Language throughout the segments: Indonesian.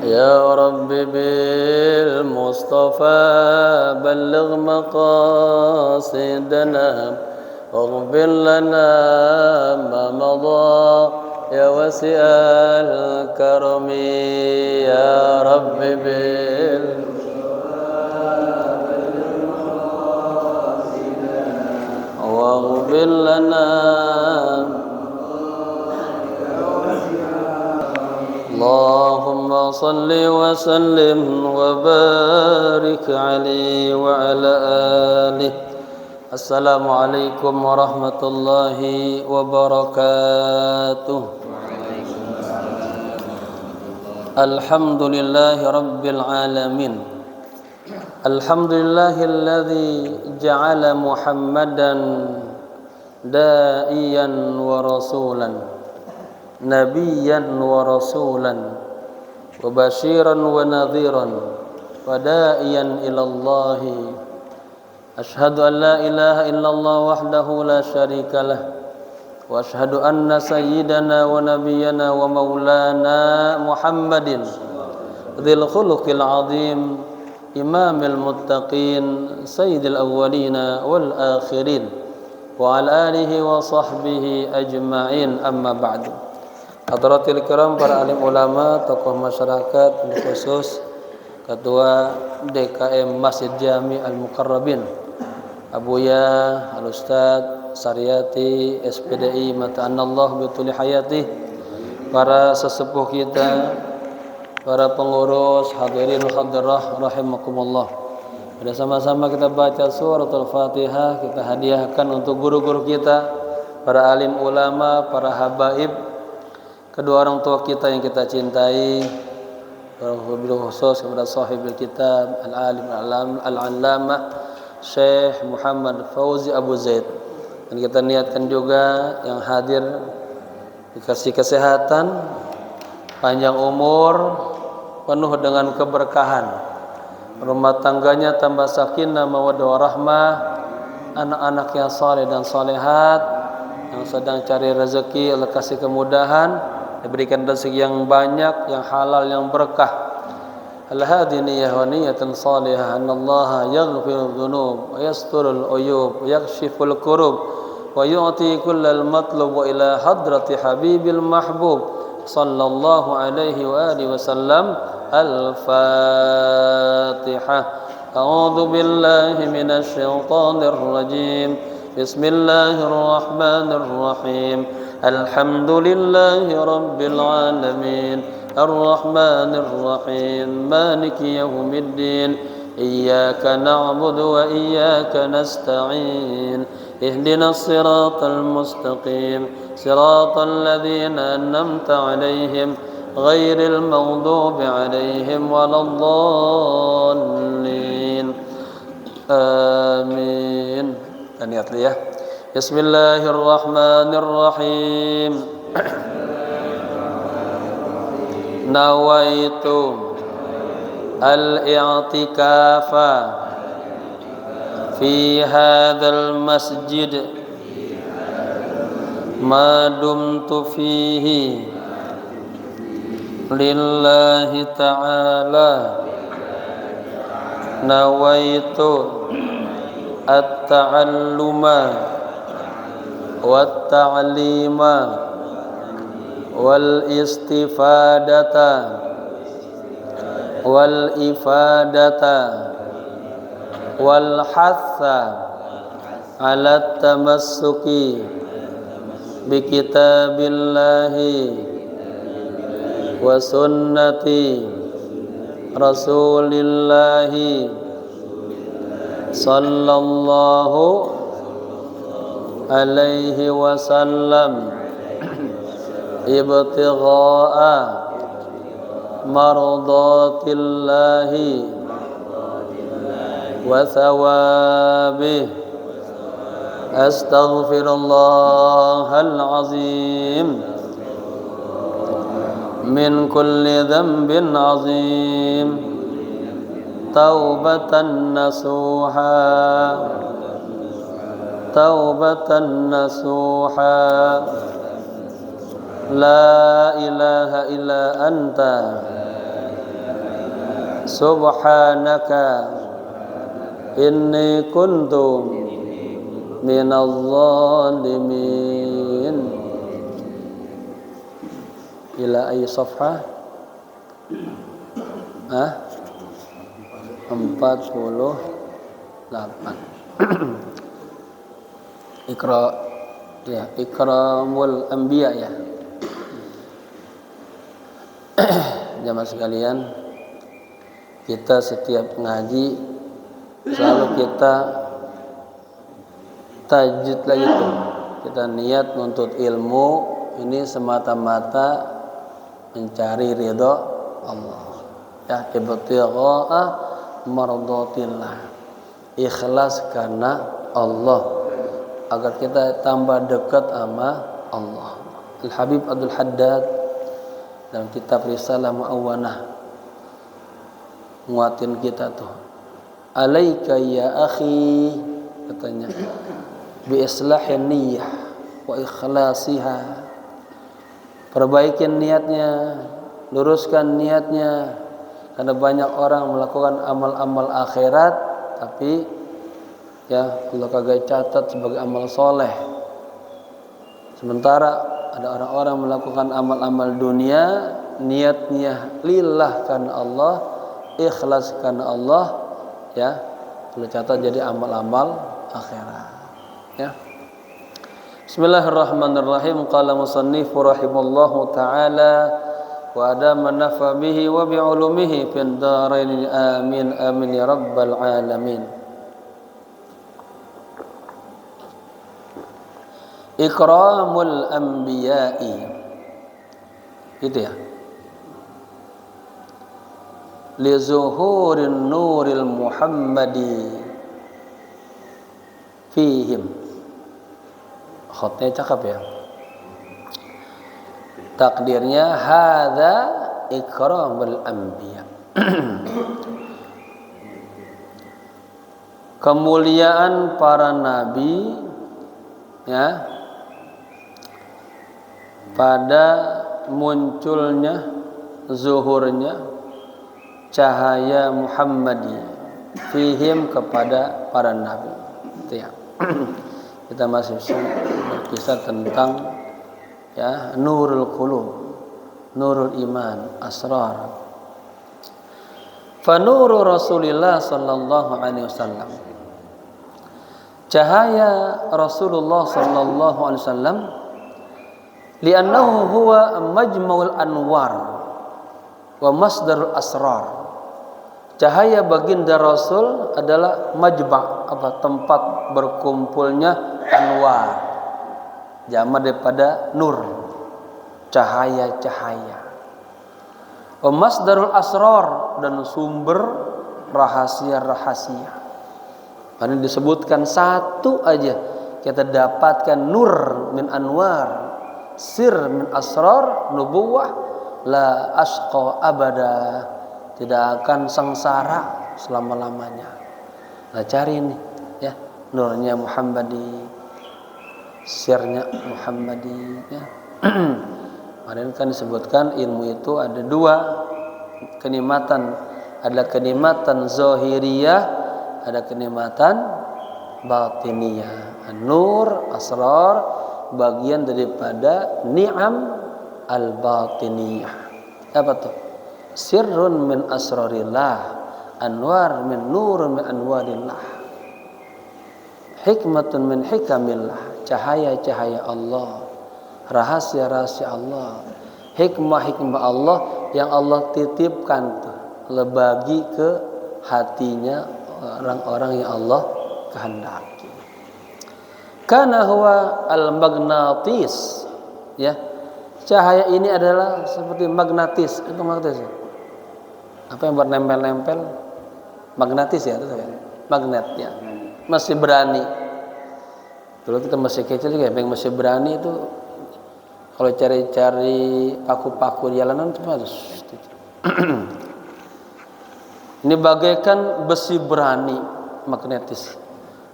يا رب بالمصطفى بلغ مقاصدنا واغفر لنا ما مضى يا واسع الكرم يا رب واغفر لنا اللهم صل وسلم وبارك عليه وعلى آله. Assalamualaikum warahmatullahi wabarakatuh. Alhamdulillahi rabbil alamin. Alhamdulillahilladzi ja'ala Muhammadan da'iyan wa rasulan, nabiyyan wa rasulan, wa basyiran wa nadhiran, wa da'iyan ilallahi. Ashhadu an la ilaha illallah wahdahu la syarika lah, wa ashhadu anna sayyidana wa nabiyyana wa maulana Muhammadin dzil khuluqil azim, imamil muttaqin, sayyidil awwalina wal akhirin, wa ala alihi wa sahbihi ajma'in, amma ba'du. Hadratil kiram, para alim ulama, tokoh masyarakat, khusus Ketua DKM Masjid Jami Al-Muqarrabin, Abuya Al-Ustadz Saryati SPDI mata'anallah bituli hayati, para sesepuh kita, para pengurus, hadirin hadirah rahimakumullah. Pada sama-sama kita baca suratul Fatihah, kita hadiahkan untuk guru-guru kita, para alim ulama, para habaib, kedua orang tua kita yang kita cintai, wabil khusus kepada sahibul kitab al-alim al-allamah Syekh Muhammad Fauzi Abu Zaid. Dan kita niatkan juga yang hadir dikasih kesehatan, panjang umur, penuh dengan keberkahan, rumah tangganya tambah sakinah mawaddah warahmah, anak-anak yang saleh dan salehat, yang sedang cari rezeki Allah kasih kemudahan, diberikan rezeki yang banyak, yang halal, yang berkah. Al-hadi niyah wa niyatan salihah, anallaha yaghfirul dhunub wa yasturul uyub wa yakshiful kurub wa yu'ti kullal matlub wa ila hadrati habibil mahbub sallallahu alaihi wa alihi wasallam. Al-Fatihah. A'udzu billahi minasy syaithanir rajim. Bismillahirrahmanirrahim. Alhamdulillahi rabbil alamin. Ar-Rahmanir Rahim. Maliki yaumiddin. Iyyaka na'budu wa iyyaka nasta'in. Ihdinas siratal mustaqim. Siratal ladzina an'amta 'alaihim ghairil maghdubi 'alaihim waladdallin. Amin. Niat ya. Bismillahirrahmanirrahim. Nawaitu al-i'tikafa fi hadzal masjid ma dumtu fihi lillahi ta'ala. Nawaitu at-ta'alluma wat-ta'lima wal istifadata wal ifadata wal hatha ala tamassuki bi kitabillahi wa sunnati rasulillahi sallallahu alaihi wasallam ibtigha'a mardatillahi wa thawabih. Astaghfirullahal azim min kulli dhanbin azim, taubatan nasuha, taubatan nasuha. La ilaha illa anta subhanaka inni kuntu minadh dhalimin. Ila ayy safhah? 48. Ikramul anbiya ya. Jamaah sekalian, kita setiap ngaji selalu kita tajdid lagi tuh. Kita niat nuntut ilmu ini semata-mata mencari ridha Allah. Ya, ibtigha mardatillah. Ikhlas karena Allah agar kita tambah dekat sama Allah. Al-Habib Abdul Haddad dalam kitab Risalah Mu'awwanah nguatin kita tuh. Alaika ya akhi, katanya, bi islahin niyyah wa ikhlasiha. Perbaikin niatnya, luruskan niatnya. Karena banyak orang melakukan amal-amal akhirat tapi ya Allah kagak catat sebagai amal soleh. Sementara ada orang-orang melakukan amal-amal dunia, niatnya lillah karena Allah, ikhlas karena Allah, ya Allah catat jadi amal-amal akhirat. Ya. Bismillahirrahmanirrahim. Qala musannif rahimallahu taala wa adama nafa bihi wa bi ulumihi fid dharain amin amin ya rabbal alamin. Ikramul anbiya'i, itu ya, li zuhurin nuril muhammadi fihim. Khotnya cakep ya. Takdirnya hadza ikramul anbiya. Kemuliaan para nabi, ya, pada munculnya, zuhurnya cahaya Muhammadi fihim kepada para nabi. Itu ya. Kita masih berkisah tentang ya nurul qulub, nurul iman, asrar. Fa nuru Rasulillah sallallahu alaihi wasallam, cahaya Rasulullah sallallahu alaihi wasallam, li'annahu huwa majma'ul anwar wa masdarul asrar. Cahaya baginda Rasul adalah majma', tempat berkumpulnya anwar, jamak daripada nur, cahaya-cahaya. Wa masdarul asrar, dan sumber rahasia-rahasia. Karena disebutkan satu aja kita dapatkan nur min anwar, sir min asrar nubuwah, la asqa abada, tidak akan sengsara selama-lamanya. Nah, cari ini ya, nurnya Muhammadi, sirnya Muhammadi ya. Kemarin kan disebutkan ilmu itu ada dua kenikmatan, ada kenikmatan zahiriyah, ada kenikmatan batiniyah. Nur, asrar bagian daripada ni'am al-batiniyah. Apa tuh? Sirrun min asrarillah, anwar min nur min anwarillah, hikmatun min hikamillah, cahaya-cahaya Allah, rahasia-rahasia Allah, hikmah-hikmah Allah yang Allah titipkan tuh, bagi ke hatinya orang-orang yang Allah kehendaki. Karena huwa al-magnatis, ya, cahaya ini adalah seperti magnetis. Itu magnetis. Apa yang bernempel-nempel? Magnetis ya, itu kan? Magnet ya. Masih berani. Dulu kita masih kecil juga, yang masih berani itu kalau cari-cari paku-paku di jalanan itu harus. Ini bagaikan besi berani, magnetis.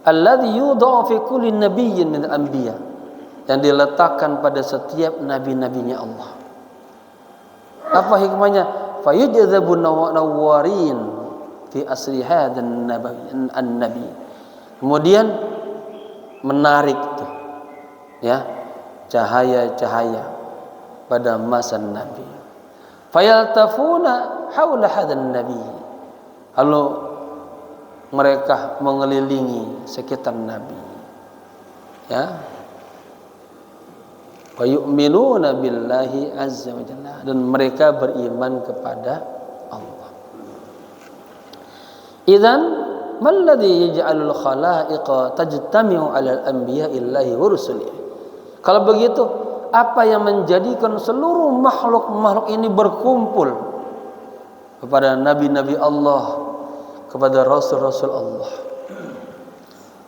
Alladzi yudha'u fi kulli nabiyyin min al-anbiya, yang diletakkan pada setiap nabi-nabinya Allah. Apa hikmahnya? fayujdzabun nawarin fi asri hadan nabi. Kemudian menarik tuh ya cahaya-cahaya pada masa Nabi. Fayaltafuna haula hadan nabi. Lalu mereka mengelilingi sekitar Nabi. Ya. Wa yu'minuna billahi azza wa jalla, dan mereka beriman kepada Allah. Idzan mal ladzi yaj'alul khalaiqa tajtami'u 'alal anbiya'illahi wa rusulihi. Kalau begitu, apa yang menjadikan seluruh makhluk-makhluk ini berkumpul kepada nabi-nabi Allah, kepada rasul-rasul Allah?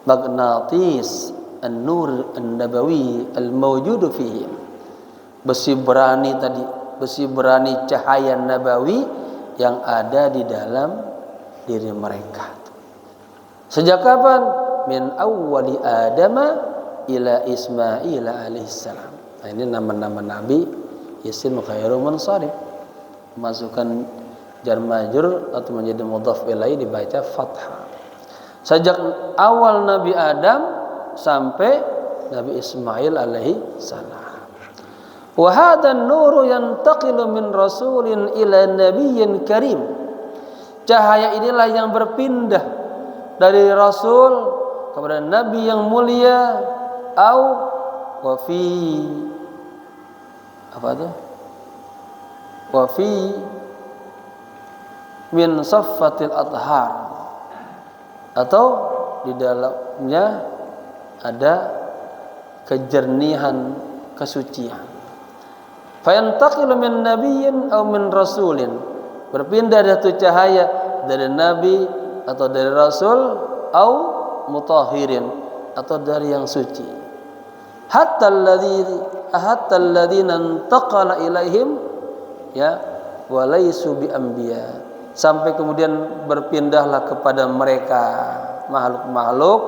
Magnatis an-nur an-nabawi al-mawjudu fihi. Besi berani cahaya nabawi yang ada di dalam diri mereka. Sejak kapan? Min awwali Adama ila Ismail alaihissalam. Nah, ini nama-nama nabi isim khairu munsharif. Masukkan jar majrur atau menjadi mudhaf ilaih dibaca fathah. Sejak awal Nabi Adam sampai Nabi Ismail alaihi salam. Wa hadan nuru yantaqilu min rasulin ila nabiyyin karim. Cahaya inilah yang berpindah dari rasul kepada nabi yang mulia, au wa fi apa itu? Wa fi min saffatil athhar, atau di dalamnya ada kejernihan kesucian. Fayantaqilu min nabiyyin aw min rasulin, berpindah dari cahaya dari nabi atau dari rasul, au mutahhirin, atau dari yang suci. Hatta alladzina intaqala ilaihim ya wa laysu bi anbiya, sampai kemudian berpindahlah kepada mereka makhluk-makhluk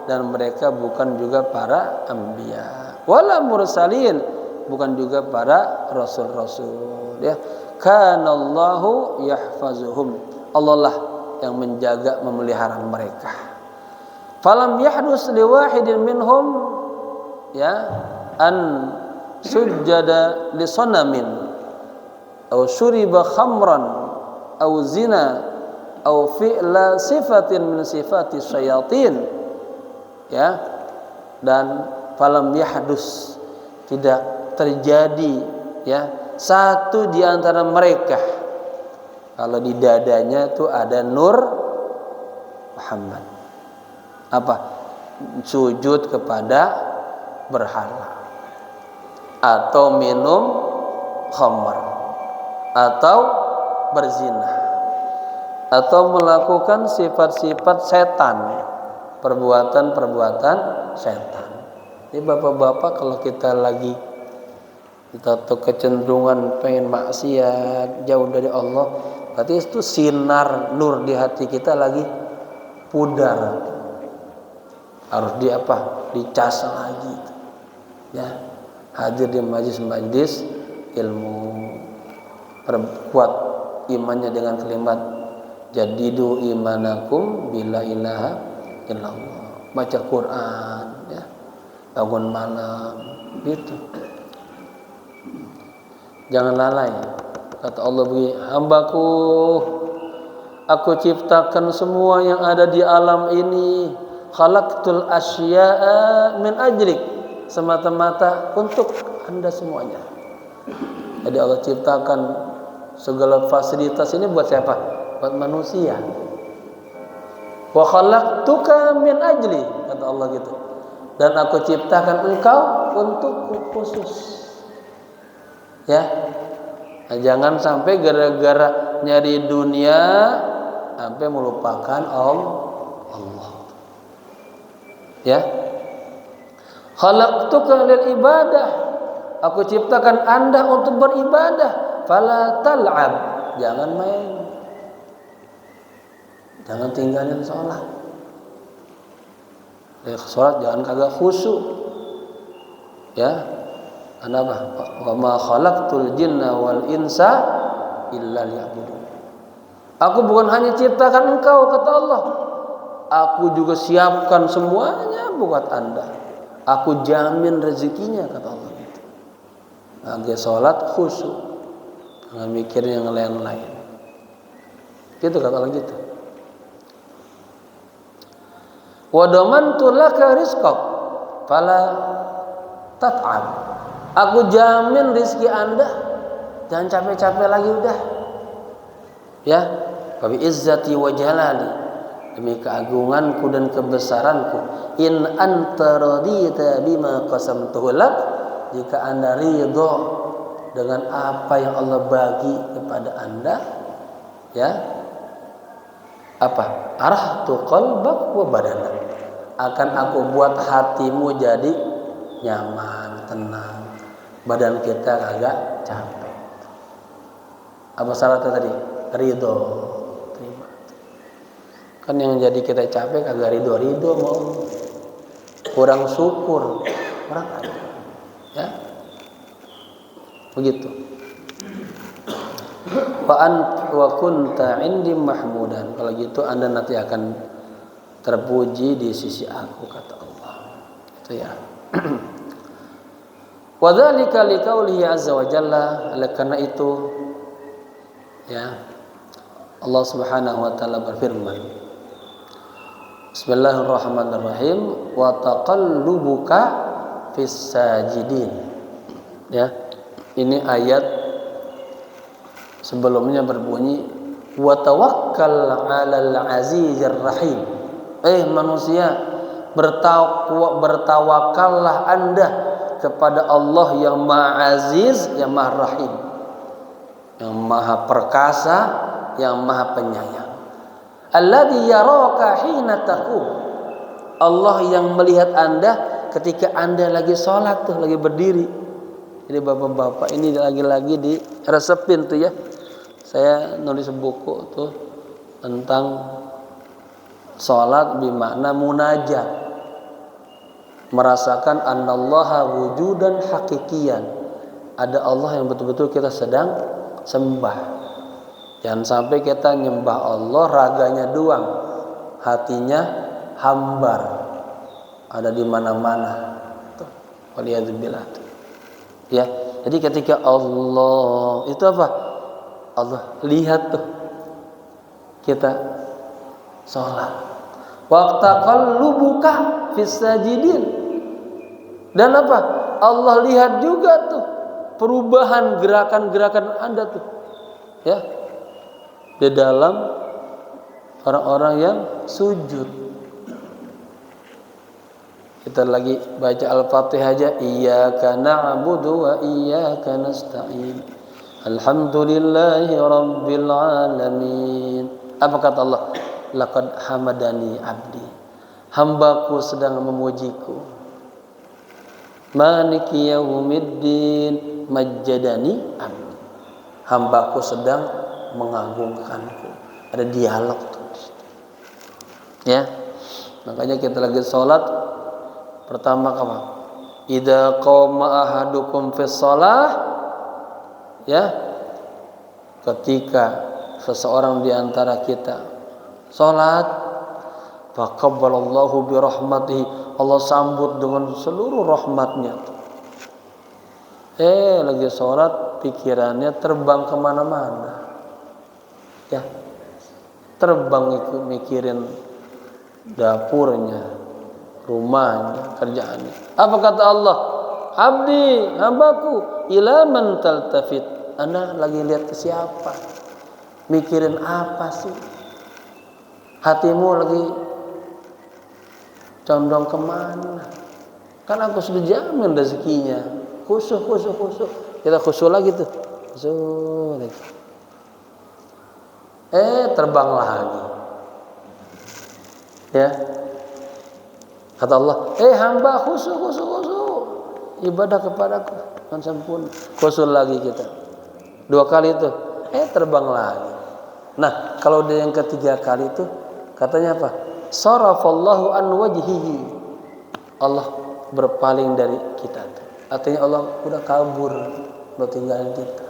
dan mereka bukan juga para anbiya, wala mursalin, bukan juga para rasul-rasul ya. Kanallahu yahfazuhum, Allah lah yang menjaga memelihara mereka. Falam yahdus liwahidin minhum ya an sujjada li sanamin aw syuriba khamran aw zina aw fi'la sifatin min sifati syayatin ya. Dan falam yahdus, tidak terjadi ya satu di antara mereka kalau di dadanya tuh ada nur Muhammad, apa? Sujud kepada berhala, atau minum khamr, atau berzina, atau melakukan sifat-sifat setan, perbuatan-perbuatan setan. Ini bapak-bapak, kalau kita tuh kecenderungan pengen maksiat, jauh dari Allah, berarti itu sinar nur di hati kita lagi pudar, harus dicas lagi ya. Hadir di majlis-majlis ilmu, perkuat imannya dengan kalimat jadidu imanakum bila ilaha illallah, baca Quran ya, bangun malam gitu. Jangan lalai. Kata Allah begini, hambaku, aku ciptakan semua yang ada di alam ini, khalaqtul asya'a min ajlik, semata-mata untuk Anda semuanya. Jadi Allah ciptakan segala fasilitas ini buat siapa? Buat manusia. Wa khalaqtuka min ajli, kata Allah gitu. Dan aku ciptakan engkau untukku khusus. Ya. Nah, jangan sampai gara-gara nyari dunia sampai melupakan Allah. Ya. Khalaqtuka lil ibadah, aku ciptakan Anda untuk beribadah. Fala tal'ab, jangan main, jangan tinggalin sholat. Sholat jangan kagak khusyuk. Ya. Kenapa? Wa ma khalaqtul jinna wal insa illa liya'budun. Aku bukan hanya ciptakan engkau, kata Allah, aku juga siapkan semuanya buat Anda. Aku jamin rezekinya, kata Allah. Lagi sholat khusyuk, nggak mikir yang lain-lain. Gitu kata Allah gitu. Wa damantu laka rizqak fala tat'ab. Aku jamin rizki Anda, jangan capek-capek lagi udah. Ya, wa bi izzati wa jalali, demi keagunganku dan kebesaranku, in anta radita bima qasamtuhu lak, jika Anda ridho dengan apa yang Allah bagi kepada Anda, ya, apa? Arahtu qalbak wa badanak, akan aku buat hatimu jadi nyaman, tenang, badan kita agak capek. Apa syaratnya tadi? Ridho, terima. Kan yang jadi kita capek kagak ridho mau, kurang syukur, kurang ada. Ya, begitu. Wa kunta indi mahmudan. Kalau gitu Anda nanti akan terpuji di sisi aku, kata Allah. Itu ya. Wa dzalika liqaulihi azza wa jalla, oleh karena itu ya, Allah Subhanahu wa taala berfirman, Bismillahirrahmanirrahim, wa taqallubuka fis sajidin. Ya, ini ayat sebelumnya berbunyi wa tawakkal 'alal 'azizir rahim. Manusia, bertawakallah Anda kepada Allah yang Maha Aziz, yang Maha Rahim, yang Maha Perkasa, yang Maha Penyayang. Alladzi yaraka hina taqum. Allah yang melihat Anda ketika Anda lagi sholat tuh, lagi berdiri. Jadi bapak-bapak ini lagi-lagi diresepin tuh ya. Saya nulis buku tuh tentang sholat bermakna munajat, merasakan annallaha wujudan hakikian, ada Allah yang betul-betul kita sedang sembah. Jangan sampai kita nyembah Allah raganya doang, hatinya hambar, ada di mana-mana. Waliyadzubillah. Ya, jadi ketika Allah itu apa? Allah lihat tuh kita sholat. Waqtaqallubuka fis sajidin. Dan apa? Allah lihat juga tuh perubahan gerakan-gerakan Anda tuh. Ya. Di dalam orang-orang yang sujud. Kita lagi baca Al-Fatihah aja, iyyaka na'budu wa iyyaka nasta'in. Alhamdulillahi rabbil alamin. Apa kata Allah? Laqad hamadani abdi. Hambaku sedang memujiku. Maliki yaumiddin majjadani abdi. Hambaku sedang mengagungkanku. Ada dialog tuh. Ya. Makanya kita lagi sholat, pertama apa? Idza qama ahadukum fis shalah, ya, ketika seseorang di antara kita salat, faqabbalallahu bi rahmatihi, Allah sambut dengan seluruh rahmatnya. Lagi salat pikirannya terbang kemana-mana, ya, terbang ikut mikirin dapurnya, rumahnya, kerjaannya. Apa kata Allah? Abdi, hambaku, ila man taltafit. Anda lagi lihat ke siapa? Mikirin apa sih? Hatimu lagi condong kemana? Kan aku sudah jamin rezekinya. Khusyuk. Kita khusyuk lagi tuh. Khusyuk lagi. Terbang lagi. Ya. Kata Allah, hamba khusyuk. Ibadah kepadaku dengan sempurna. Khusyuk lagi kita. 2 kali itu, terbang lagi. Nah, kalau dia yang ketiga kali itu, katanya apa? Sarafallahu an wajhihi. Allah berpaling dari kita. Artinya Allah udah kabur, udah tinggalin kita.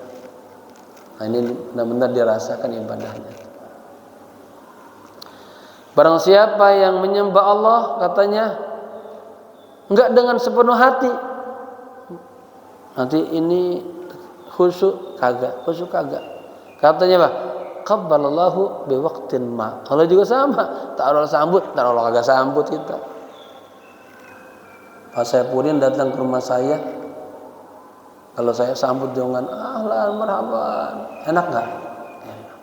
Nah, ini benar-benar dirasakan ibadahnya. Barang siapa yang menyembah Allah, katanya enggak dengan sepenuh hati, nanti ini khusyuk kagak. Katanya apa? Qabbalallahu biwaqtin ma. Allah juga sama, tak Allah sambut, tak Allah kagak sambut kita. Pak Saipudin datang ke rumah saya, kalau saya sambut dengan ahlan marhaban, enak nggak? Enak.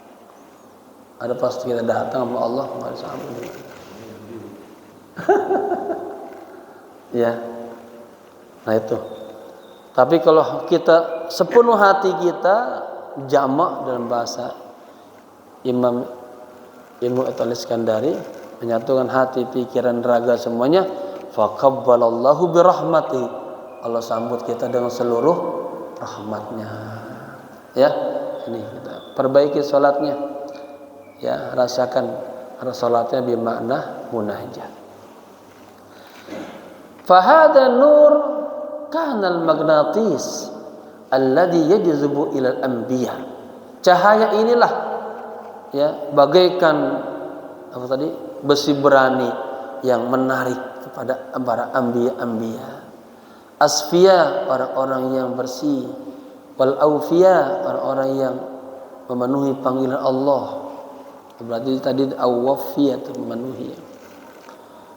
Ada pas kita datang sama Allah nggak disambut. Ya, nah itu. Tapi kalau kita sepenuh hati kita, jamak dalam bahasa Imam Ibnu Al-Iskandari, menyatukan hati, pikiran, raga semuanya, faqabbalallahu birahmati. Allah sambut kita dengan seluruh rahmatnya. Ya, ini kita perbaiki salatnya. Ya, rasakan salatnya bermakna munajat. Fahada nur kana al-magnatis alladhi yajzubu ila al-anbiya. Cahaya inilah, ya, bagaikan apa tadi, besi berani yang menarik kepada para anbiya. Asfiya, orang-orang yang bersih, wal aufiya, orang-orang yang memenuhi panggilan Allah. Berarti tadi awfiya itu memenuhi.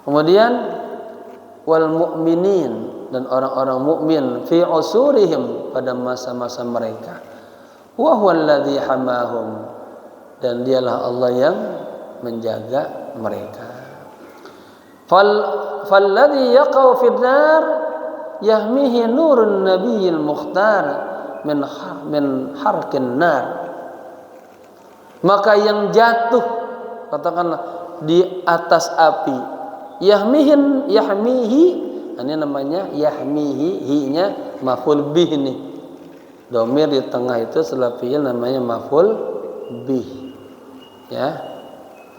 Kemudian wal mu'minin, dan orang-orang mukmin fi usurihim, pada masa-masa mereka. Wa huwallazi hamahum, dan dialah Allah yang menjaga mereka. Falladzi yaqau fid nar yahmihi nurun nabiyil mukhtar min harqin nar. Maka yang jatuh, katakanlah, di atas api, yahmihi, ini namanya yahmihi, hi-nya maf'ul bih nih. Domir di tengah itu setelah fi'il namanya maf'ul bih. Ya.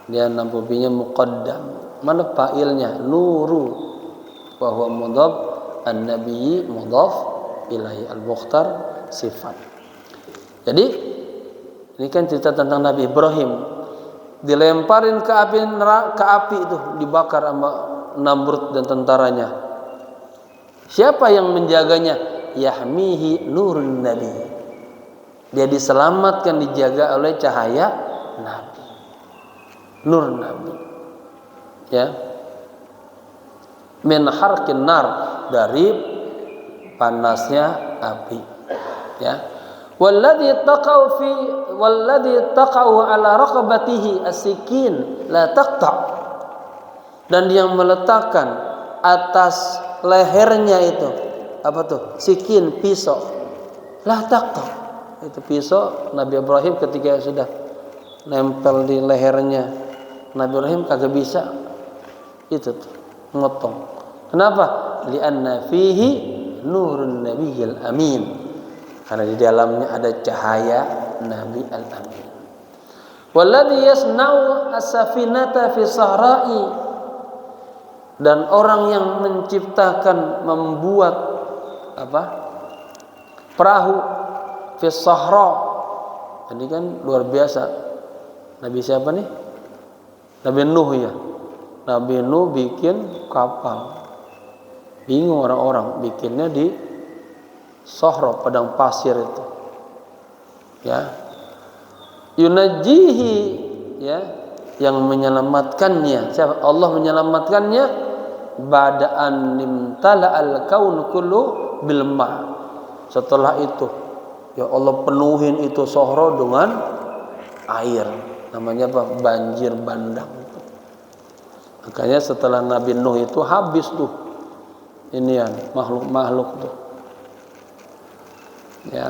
Dia nampubinya muqaddam. Mana fa'ilnya? Nuru. Wa huwa mudhaf, an-nabiyyi mudhaf ilaihi, al-mukhtar sifat. Jadi ini kan cerita tentang Nabi Ibrahim, dilemparin ke api itu, dibakar sama Namrud dan tentaranya. Siapa yang menjaganya? Yahmihi nurun nabi. Dia diselamatkan, dijaga oleh cahaya Nabi, nur Nabi. Ya, min harqin nar, dari panasnya api. Ya, walladzi taqau ala raqabatihi as-sikin la taqta, dan yang meletakkan atas lehernya itu apa tuh? Sikin, pisau. La taqta, itu pisau Nabi Ibrahim ketika sudah nempel di lehernya Nabi Ibrahim kagak bisa itu tuh ngotong. Kenapa? Li'anna fihi nurun nabiyil amin, karena di dalamnya ada cahaya Nabi al-Amin. Walladzi yasna'u as-safinata fi sahra'i, dan orang yang menciptakan, membuat apa? Perahu fi sahra. Ini kan luar biasa. Nabi siapa nih? Nabi Nuh ya. Nabi Nuh bikin kapal. Bingung orang-orang, bikinnya di sahra, padang pasir itu. Ya. Yunajjihi, ya, yang menyelamatkannya. Siapa? Allah menyelamatkannya. Ba'da'an nimtala al-kaun kullu bil ma'. Setelah itu, ya Allah penuhin itu sahra dengan air. Namanya apa? Banjir bandang. Makanya setelah Nabi Nuh itu habis tuh inian makhluk-makhluk tuh. Ya.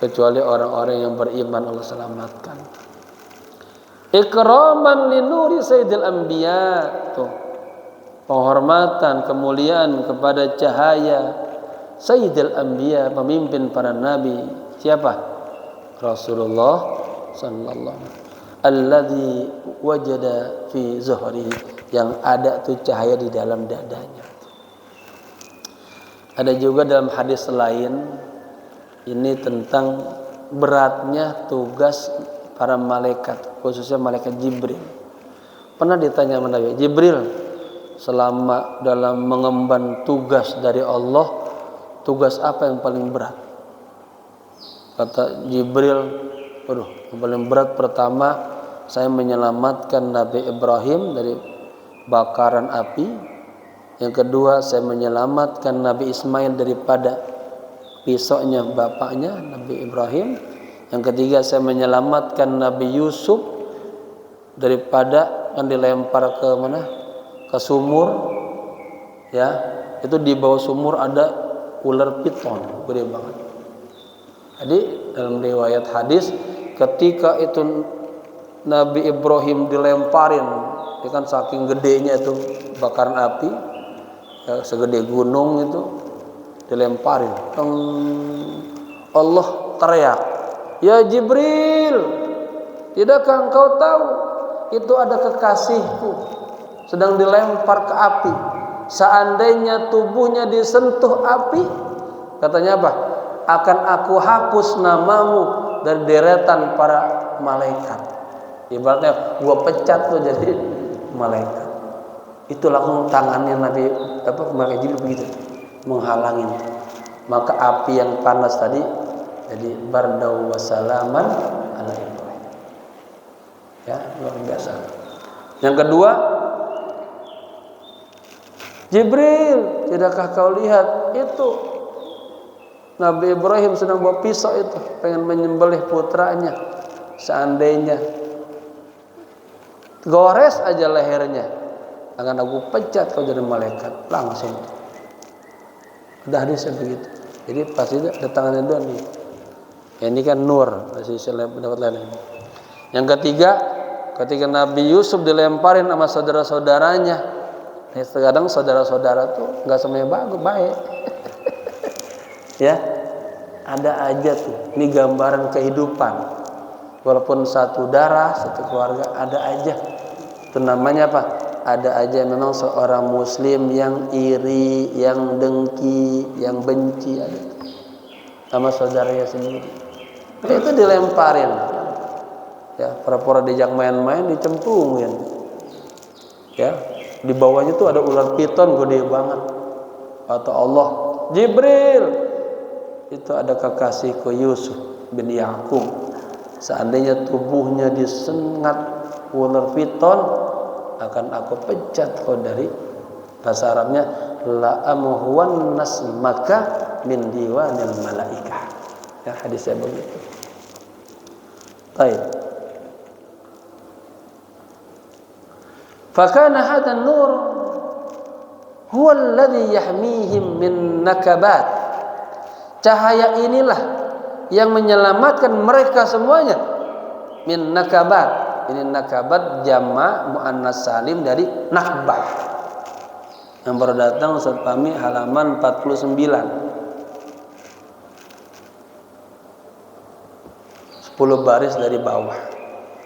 Kecuali orang-orang yang beriman Allah selamatkan. Ikraman li nuri sayyidil anbiya, tuh. Penghormatan, kemuliaan kepada cahaya sayyidil anbiya, pemimpin para nabi. Siapa? Rasulullah sallallahu alaihi wasallam. Alladzi wajada fi zuhrihi, yang ada tuh cahaya di dalam dadanya. Ada juga dalam hadis lain, Ini tentang beratnya tugas para malaikat, khususnya malaikat Jibril. Pernah ditanya sama Nabi, Jibril, selama dalam mengemban tugas dari Allah, tugas apa yang paling berat? Kata Jibril, waduh, yang paling berat pertama saya menyelamatkan Nabi Ibrahim dari bakaran api. Yang kedua, saya menyelamatkan Nabi Ismail daripada pisaunya bapaknya Nabi Ibrahim. Yang ketiga, saya menyelamatkan Nabi Yusuf daripada yang dilempar ke mana? Ke sumur. Ya, itu di bawah sumur ada ular piton gede banget. Jadi dalam riwayat hadis, ketika itu Nabi Ibrahim dilemparin, dia kan saking gedenya itu bakaran api, ya, segede gunung itu, dilemparin. Allah teriak, ya Jibril, tidakkah engkau tahu itu ada kekasihku sedang dilempar ke api? Seandainya tubuhnya disentuh api, katanya apa? Akan aku hapus namamu dari deretan para malaikat. Ibaratnya gua pecat tuh jadi malaikat. Itu langsung tangannya Nabi malaikat Jibril begitu menghalangin. Maka api yang panas tadi jadi bardau wasalaman ala Ibrahim. Ya, luar biasa. Yang kedua, Jibril, tidakkah kau lihat itu Nabi Ibrahim sedang bawa pisau itu, pengen menyembelih putranya. Seandainya gores aja lehernya, akan aku pecat kau jadi malaikat. Langsung. Ada hadisnya begitu. Jadi pas itu ada tangannya dua nih. Ya, ini kan nur, masih dapat lain. Yang ketiga, ketika Nabi Yusuf dilemparin sama saudara-saudaranya. Kadang saudara-saudara tuh nggak semuanya baik. Ya, ada aja tuh. Ini gambaran kehidupan. Walaupun satu darah, satu keluarga, ada aja. Itu namanya apa? Ada aja memang seorang muslim yang iri, yang dengki, yang benci ada. Sama saudaranya sendiri. Itu dilemparin. Ya, pura-pura diajak main-main, dicemplungin. Ya, di bawahnya tuh ada ular piton gede banget. Kata Allah, Jibril, itu ada kekasihku Yusuf bin Yakub. Seandainya tubuhnya disengat ular piton, akan aku pecat kau dari, bahasa Arabnya la amhuwan nasmaka min diwanil malaikah. Ya, hadisnya begitu. Baik. Fakana hadzal nur huwa alladhi yahmihim min nakabat. Cahaya inilah yang menyelamatkan mereka semuanya min nakabat. Ini nakabat jamak muannas salim dari nakbah. Yang baru datang Ustaz Fahmi halaman 49. 10 baris dari bawah.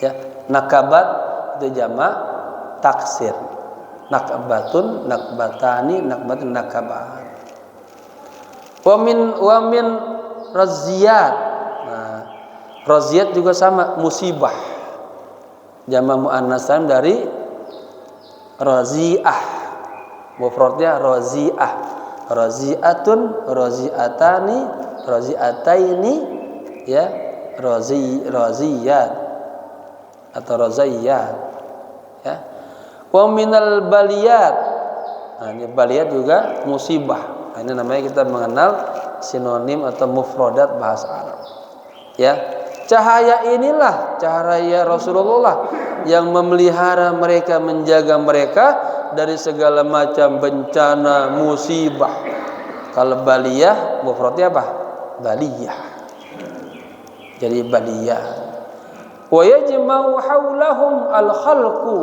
Ya, nakabat itu jamak taksir. Nakbatun, nakbatani, nakbatun, nakabat. Wa min raziyat. Nah, raziyat juga sama, musibah. Jamak muannas salim dari raziah. Mufradnya raziah. Raziatun, raziatani, raziataini, ya, raziyat atau razaiyat. Ya. Wa minal baliyat. Nah, ini baliyat juga musibah. Nah, ini namanya kita mengenal sinonim atau mufradat bahasa Arab. Ya. Cahaya inilah cahaya Rasulullah yang memelihara mereka, menjaga mereka dari segala macam bencana, musibah. Kalau baliyah, mufradnya apa? Baliyah. Jadi baliyah. Wa yajma'u haulahum al-khalqu,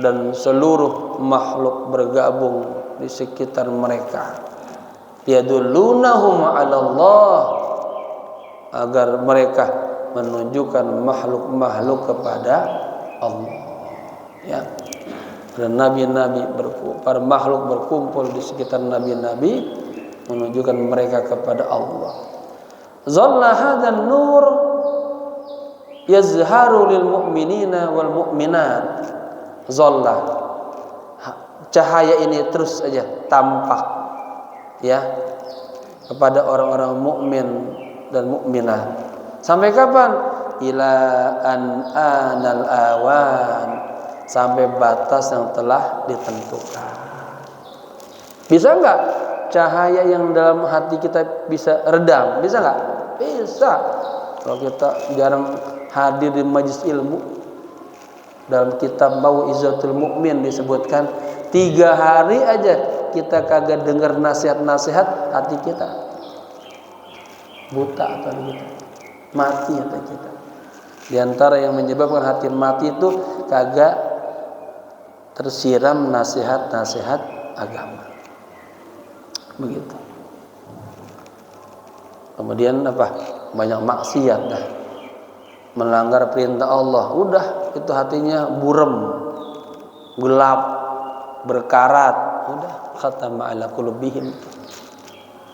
dan seluruh makhluk bergabung di sekitar mereka. Yadullunahum 'ala Allah, agar mereka menunjukkan makhluk-makhluk kepada Allah. Ya. Dan nabi-nabi para makhluk berkumpul di sekitar nabi-nabi menunjukkan mereka kepada Allah. Zalla hadzal nur yazharu lil mu'minina wal mu'minat. Zalla, cahaya ini terus saja tampak ya kepada orang-orang mukmin dan mukminah. Sampai kapan? Ila an anal awan, sampai batas yang telah ditentukan. Bisa enggak cahaya yang dalam hati kita bisa redam? Bisa enggak? Bisa. Kalau kita jarang hadir di majelis ilmu, dalam kitab Bau Izzatul Mukmin disebutkan 3 hari aja kita kagak dengar nasihat-nasihat, hati kita buta atau gitu, mati atau kita. Di antara yang menyebabkan hati mati itu kagak tersiram nasihat-nasihat agama. Begitu. Kemudian apa? Banyak maksiat dah. Melanggar perintah Allah, udah itu hatinya buram, gelap, berkarat, udah khatama ala qulubihim.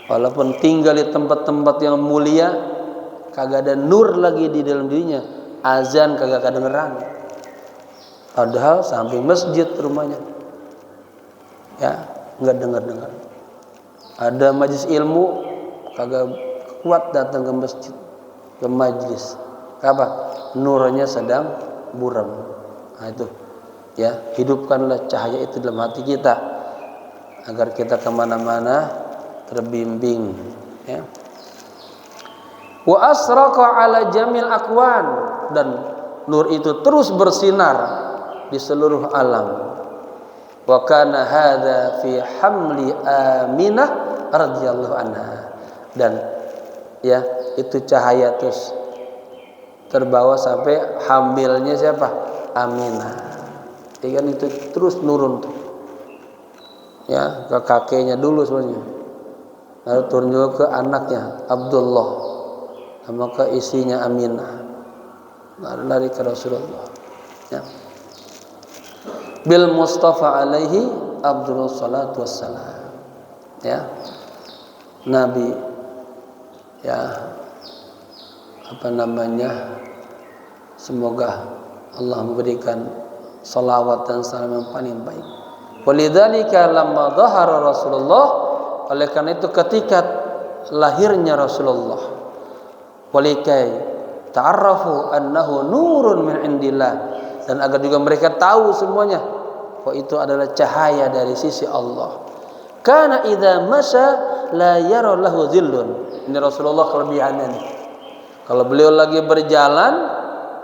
Walaupun tinggal di tempat-tempat yang mulia, kagak ada nur lagi di dalam dirinya, azan kagak kedengeran. Padahal samping masjid rumahnya, ya nggak dengar. Ada majlis ilmu, kagak kuat datang ke masjid, ke majlis. Apa? Nurnya sedang buram. Nah itu, ya hidupkanlah cahaya itu dalam hati kita agar kita kemana-mana terbimbing. Ya. Wa asraqa ala jamil akwan, dan nur itu terus bersinar di seluruh alam. Wa kana hadza fi hamli Aminah radhiyallahu anha, dan ya itu cahaya terus terbawa sampai hamilnya siapa? Aminah. Ya kan itu terus nurun tuh. Ya, ke kakeknya dulu sebenarnya. Lalu turun juga ke anaknya Abdullah, sama ke istrinya Aminah. Lalu lari ke Rasulullah. Ya. Bil Mustafa alaihi Abdullah salatu wassalam. Ya. Nabi ya apa namanya, semoga Allah memberikan salawat dan salam yang paling baik. Walidzalika lamma dhahara Rasulullah, oleh karena itu ketika lahirnya Rasulullah, walikai ta'arrafu annahu nurun min indillah, dan agar juga mereka tahu semuanya bahwa itu adalah cahaya dari sisi Allah. Kana idza masya la yara lahu dhillun. Ini Rasulullah kelebihannya nih. Kalau beliau lagi berjalan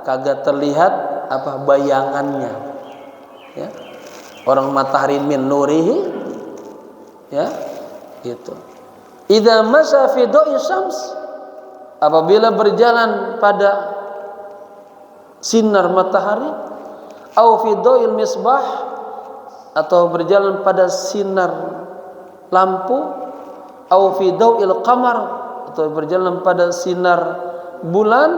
kagak terlihat apa bayangannya. Ya. Orang matahari min nurihi, ya, gitu. Idza masya fi da'i syams, apabila berjalan pada sinar matahari, au fi da'il misbah, atau berjalan pada sinar lampu, au fi da'il qamar, atau berjalan pada sinar bulan,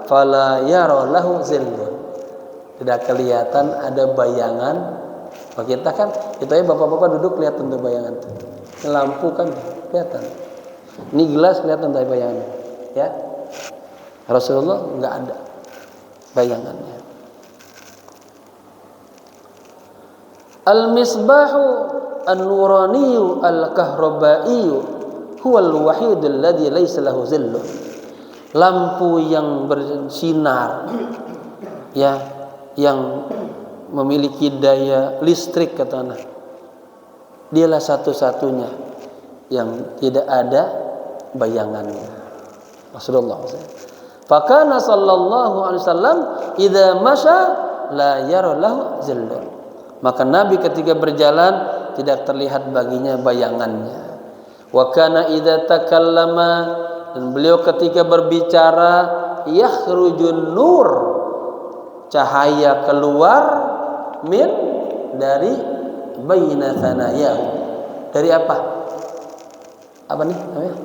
fala yara lahu zillun, tidak kelihatan ada bayangan. Kalau kita kan, kita ya bapak-bapak duduk kelihatan tuh bayangan tuh. Ini lampu kan kelihatan. Ini gelas kelihatan tuh bayangannya. Ya. Rasulullah enggak ada bayangannya. Al-misbahu an-nuraniyu al-kahrabaiyu huwal wahidul ladzi laisa lahu zillun. Lampu yang bersinar, ya, yang memiliki daya listrik, kata anak, dialah satu-satunya yang tidak ada bayangannya. Rasulullah fakana sallallahu alaihi wasallam idza masya la yara lahu zillun, maka Nabi ketika berjalan tidak terlihat baginya bayangannya. Wa kana idza takallama, dan beliau ketika berbicara, yakhrujun nur, cahaya keluar, min, dari baina thanayahu, dari apa? Apa nih namanya?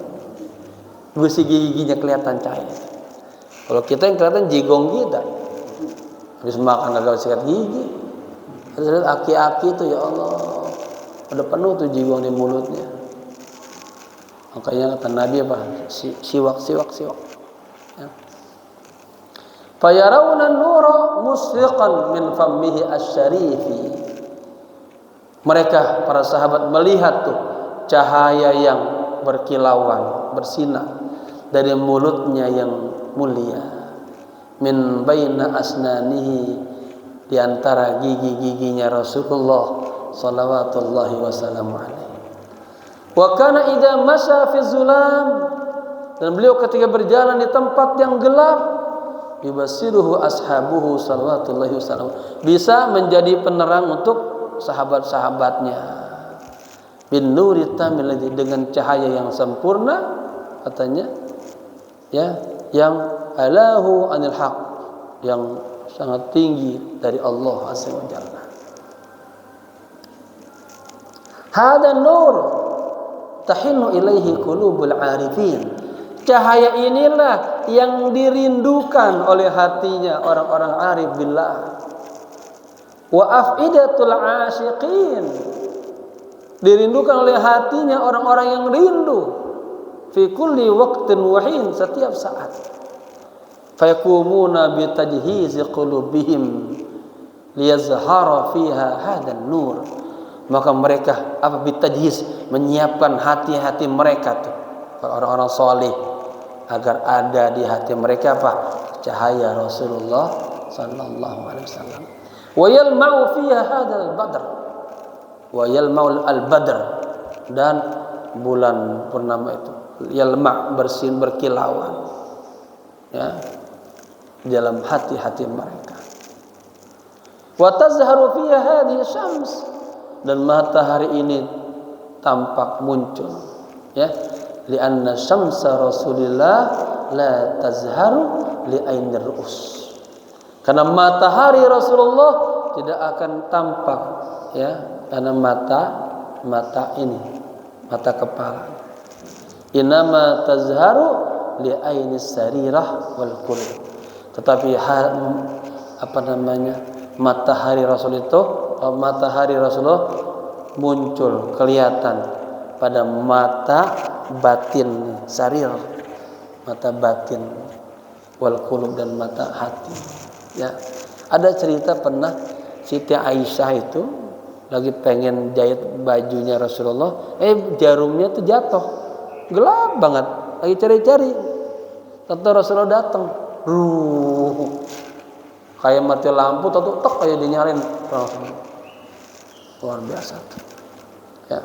Gusi giginya kelihatan cahaya. Kalau kita yang kelihatan jigong kita, habis makan kagak sikat gigi. Terus lihat aki-aki itu, ya Allah, ada penuh tuh jigong di mulutnya. Makanya kata Nabi apa? Siwak. Ya. Fayarawna an-nura musriqan min fammihi asy-syarifi. Mereka para sahabat melihat tuh cahaya yang berkilauan, bersinar dari mulutnya yang mulia. Min baina asnanihi, di antara gigi-giginya Rasulullah sallallahu wasallam alaihi. Wa kana idza masya fi zulam, dan beliau ketika berjalan di tempat yang gelap, yubasiruhu ashabuhu sallallahu alaihi wasallam, bisa menjadi penerang untuk sahabat-sahabatnya. Bin nuri tamil, dengan cahaya yang sempurna katanya, ya, yang alahu anil haq, yang sangat tinggi dari Allah azza wa jalla. Hada nur tahinu ilaihi qulubul arifin. Cahaya inilah yang dirindukan oleh hatinya orang-orang arif billah. Wa afidatul asyiqin, dirindukan oleh hatinya orang-orang yang rindu. Fi kulli waqtin wahin, setiap saat. Fayakumuna bi tajhizi qulubihim liyazhara fiha hadan nur. Maka mereka apa bitajhiz, menyiapkan hati-hati mereka tuh orang-orang saleh agar ada di hati mereka apa? Cahaya Rasulullah sallallahu alaihi wasallam. Wa yalma'u fiha hadzal badr. Wa yalma'u al-badr, dan bulan purnama itu yalma' bersin berkilauan, ya, dalam hati-hati mereka. Wa tazharu fiha hadhihi syams, dan matahari ini tampak muncul, ya, lianna syamsa Rasulillah la tazharu li ainir ru'us, karena matahari Rasulullah tidak akan tampak, ya, karena mata ini, mata kepala. Inama tazharu li ainis sarirah wal qulub, tetapi matahari Rasul itu, matahari Rasulullah muncul, kelihatan pada mata batin, sarir, mata batin, wal qulub, dan mata hati. Ya, ada cerita pernah Siti Aisyah itu lagi pengen jahit bajunya Rasulullah, jarumnya tuh jatuh, gelap banget, lagi cari-cari. Tentu Rasulullah datang, kayak mati lampu, tentu tek kayak dinyalain langsung. Luar biasa tuh. Ya.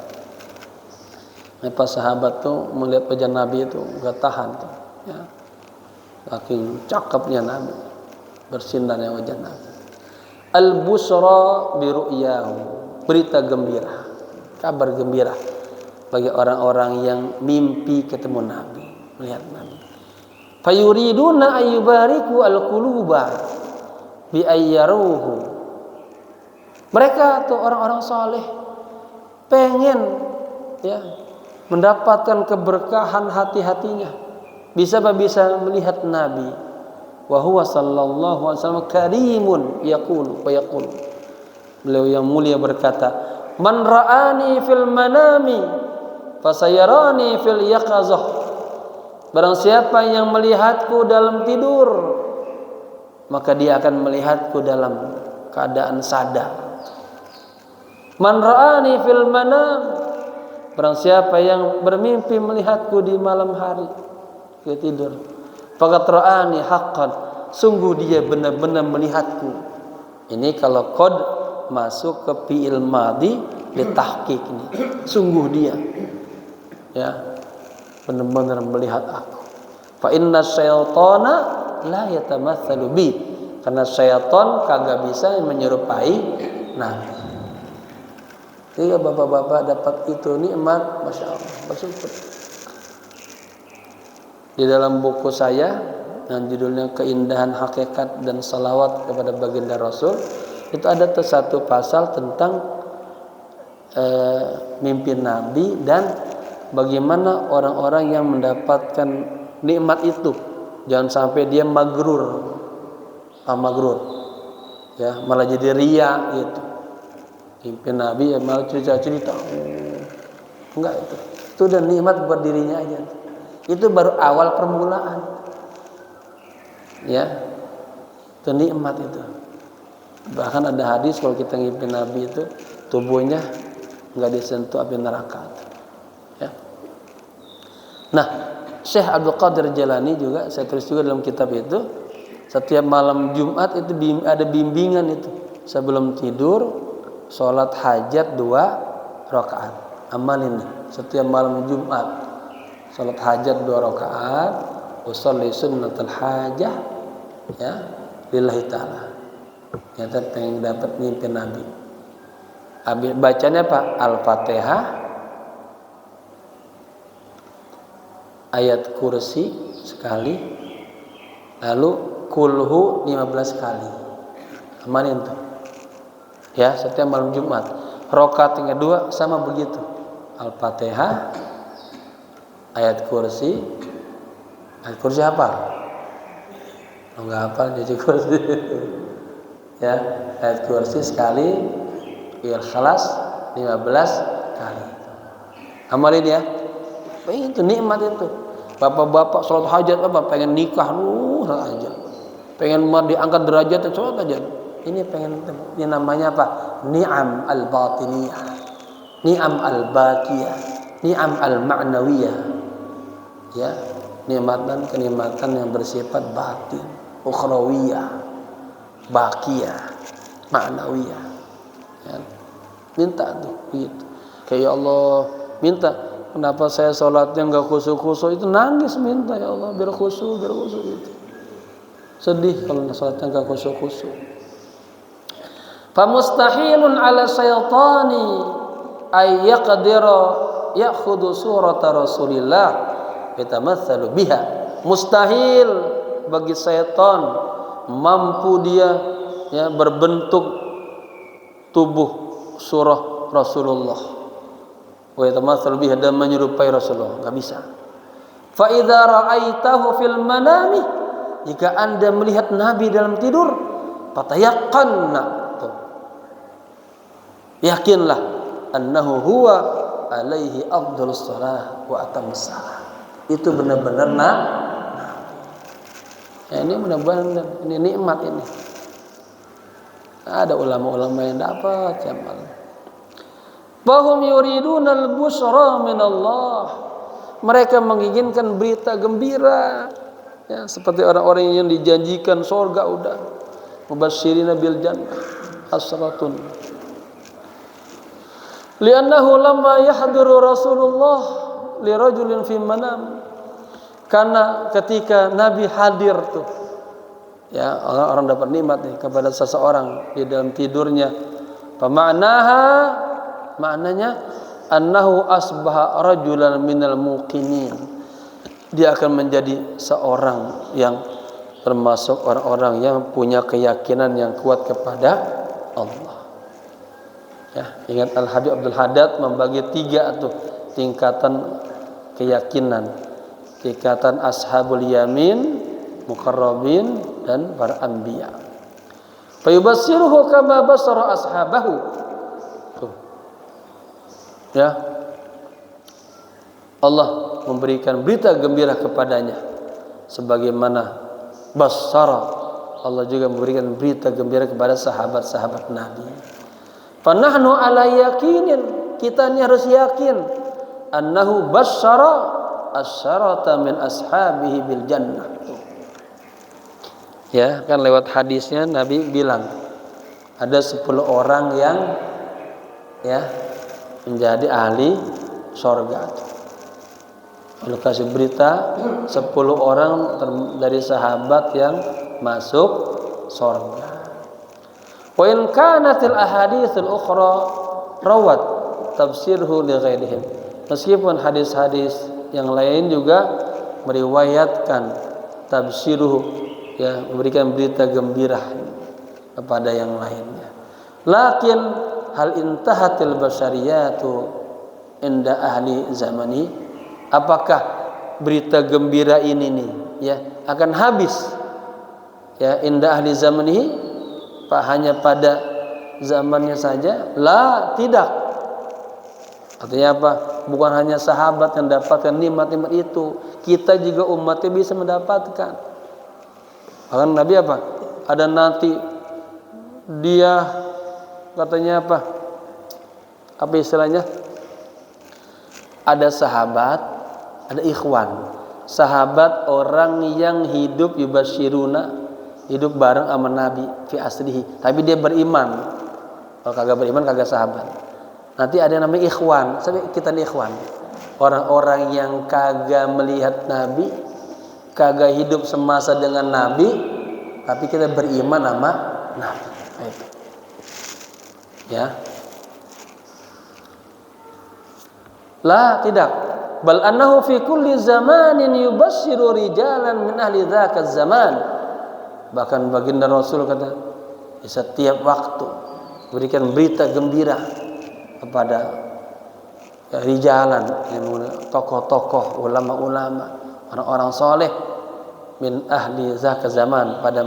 Pas sahabat tuh melihat wajah Nabi itu gak tahan tuh, ya. Saking cakepnya Nabi, bersinarnya wajah Nabi. Al-busra bi ru'yahu, berita gembira, kabar gembira bagi orang-orang yang mimpi ketemu Nabi, melihat Nabi. Fayuriduna ayyubariku al-quluba bi ayyaruhu. Mereka tuh orang-orang saleh pengen, ya, mendapatkan keberkahan hati-hatinya, bisa melihat Nabi. Wa huwa sallallahu alaihi wasallam karimun yaqulu wa yaqulu. Beliau yang mulia berkata, "Man ra'ani fil manami fasayarani fil yaqazah." Barang siapa yang melihatku dalam tidur, maka dia akan melihatku dalam keadaan sadar. Man ra'ani fil manam, barang siapa yang bermimpi melihatku di malam hari, dia tidur, faqad ra'ani haqqan, sungguh dia benar-benar melihatku. Ini kalau qad masuk ke fi'il madhi ditahqiq ini, sungguh dia, ya, benar-benar melihat aku. Fa inna syaitana la yatamatsalu bi, karena syaitan kagak bisa menyerupai Nabi. Jika bapak-bapak dapat itu nikmat, masya Allah, bersyukur. Di dalam buku saya yang judulnya Keindahan Hakikat dan Salawat kepada Baginda Rasul, itu ada satu pasal tentang mimpi Nabi dan bagaimana orang-orang yang mendapatkan nikmat itu jangan sampai dia magrur, ya, malah jadi riya gitu. Mimpi Nabi ya malah cerita-cerita, enggak itu. Itu udah nikmat buat dirinya aja. Itu baru awal permulaan. Ya. Itu nikmat itu. Bahkan ada hadis kalau kita ngimpi Nabi itu tubuhnya enggak disentuh api neraka. Ya. Nah, Syekh Abdul Qadir Jalani juga saya tulis juga dalam kitab itu, setiap malam Jumat itu ada bimbingan itu. Sebelum tidur salat hajat 2 rakaat. Amalin setiap malam Jumat. Salat hajat 2 rakaat, usolli sunnatul hajah ya, lillahi taala. Ya, pengen dapat mimpi Nabi. Bacanya apa? Al-Fatihah, ayat kursi sekali, lalu kulhu 15 kali. Amalin tuh. Ya, setiap malam Jumat. Rakaat yang kedua sama begitu. Al-Fatihah, ayat kursi apa? Enggak apa jadi kursi. Ya, ayat kursi sekali, Ikhlas 15 kali. Amalin ya. Itu nikmat itu. Bapak-bapak sholat hajat apa? Pengen nikah, sholat hajat. Pengen diangkat derajat, sholat hajat. Ini pengen, ini namanya apa? Ni'am al-batiniyah, ni'am al-baqiyah, ni'am al-ma'nawiyah. Ya, nikmatan kenikmatan yang bersifat batin, ukhrawiyah, baqiyah, ma'nawiyah. Ya. Minta tuh gitu. Kayak Allah minta, kenapa saya sholatnya enggak khusyuk-khusyuk, itu nangis minta, ya Allah biar khusyuk gitu. Sedih kalau sholatnya enggak khusyuk-khusyuk. Famustahilun 'ala syaitani ay yaqdira ya'khudhu surata Rasulillah yatamatsalu biha. Mustahil bagi syaitan mampu dia ya berbentuk tubuh surah Rasulullah wa yatamatsalu biha, dan menyerupai Rasulullah, enggak bisa. Fa idza ra'aitahu fil manami, jika Anda melihat Nabi dalam tidur, fatayaqqanna, yakinlah annahu huwa alaihi afdhalus shalah wa atammus salah. Itu benar-benar Nabi. Ya, ini benar-benar ini nikmat ini. Ada ulama-ulama yang dapat jamal. Bahum yuriduna al-busra min Allah. Mereka menginginkan berita gembira. Ya, seperti orang-orang yang dijanjikan surga udah. Mubasysyirina bil jannah hasratun. Li'annahu lamma yahduru Rasulullah li rajulin fi manam. Karena ketika Nabi hadir tuh, ya, orang dapat nikmat nih kepada seseorang di dalam tidurnya. Maknanya annahu asbaha rajulan minal muqinin. Dia akan menjadi seorang yang termasuk orang-orang yang punya keyakinan yang kuat kepada Allah. Ya, ingat Al-Habib Abdul Haddad membagi 3 tuh tingkatan keyakinan. Tingkatan ashabul yamin, muqarrabin, dan para anbiya. Fayubassiruhu kama basara ashabahu. Tuh. Ya. Allah memberikan berita gembira kepadanya sebagaimana basara Allah juga memberikan berita gembira kepada sahabat-sahabat Nabi. Fanahnu ala yakinin, kita ini harus yakin annahu basyara asyarata min ashabihi bil jannah. Ya, kan lewat hadisnya Nabi bilang ada 10 orang yang ya menjadi ahli surga. Lalu kasih berita 10 orang dari sahabat yang masuk surga. Wa in kanatil ahaditsul ukhra rawat tafsirhu li ghairihim. Meskipun hadis-hadis yang lain juga meriwayatkan tafsiruhu, ya, memberikan berita gembira kepada yang lainnya. Lakin hal intahatil basyariyatu inda ahli zamani, apakah berita gembira ini nih ya akan habis ya inda ahli zamani, Pak, hanya pada zamannya saja? La, tidak. Artinya apa? bukan hanya sahabat yang dapatkan nikmat-nikmat itu, kita juga umatnya bisa mendapatkan. Bahkan Nabi apa? Ada nanti dia katanya apa? Apa istilahnya? Ada sahabat, ada ikhwan. Sahabat orang yang hidup yubasyiruna, hidup bareng sama Nabi fi aslihi, tapi dia beriman. Kalau kagak beriman kagak sahabat. Nanti ada yang namanya ikhwan. Kita nih ikhwan. Orang-orang yang kagak melihat Nabi, kagak hidup semasa dengan Nabi, tapi kita beriman sama Nabi. Nah, itu. Ya. La, tidak. Bal annahu fi kulli zamanin yubasyshiru rijalan min ahli dzakal zaman. Bahkan baginda Rasul kata, di setiap waktu berikan berita gembira kepada rijalan, tokoh-tokoh, ulama-ulama, orang-orang soleh min ahli zakal zaman pada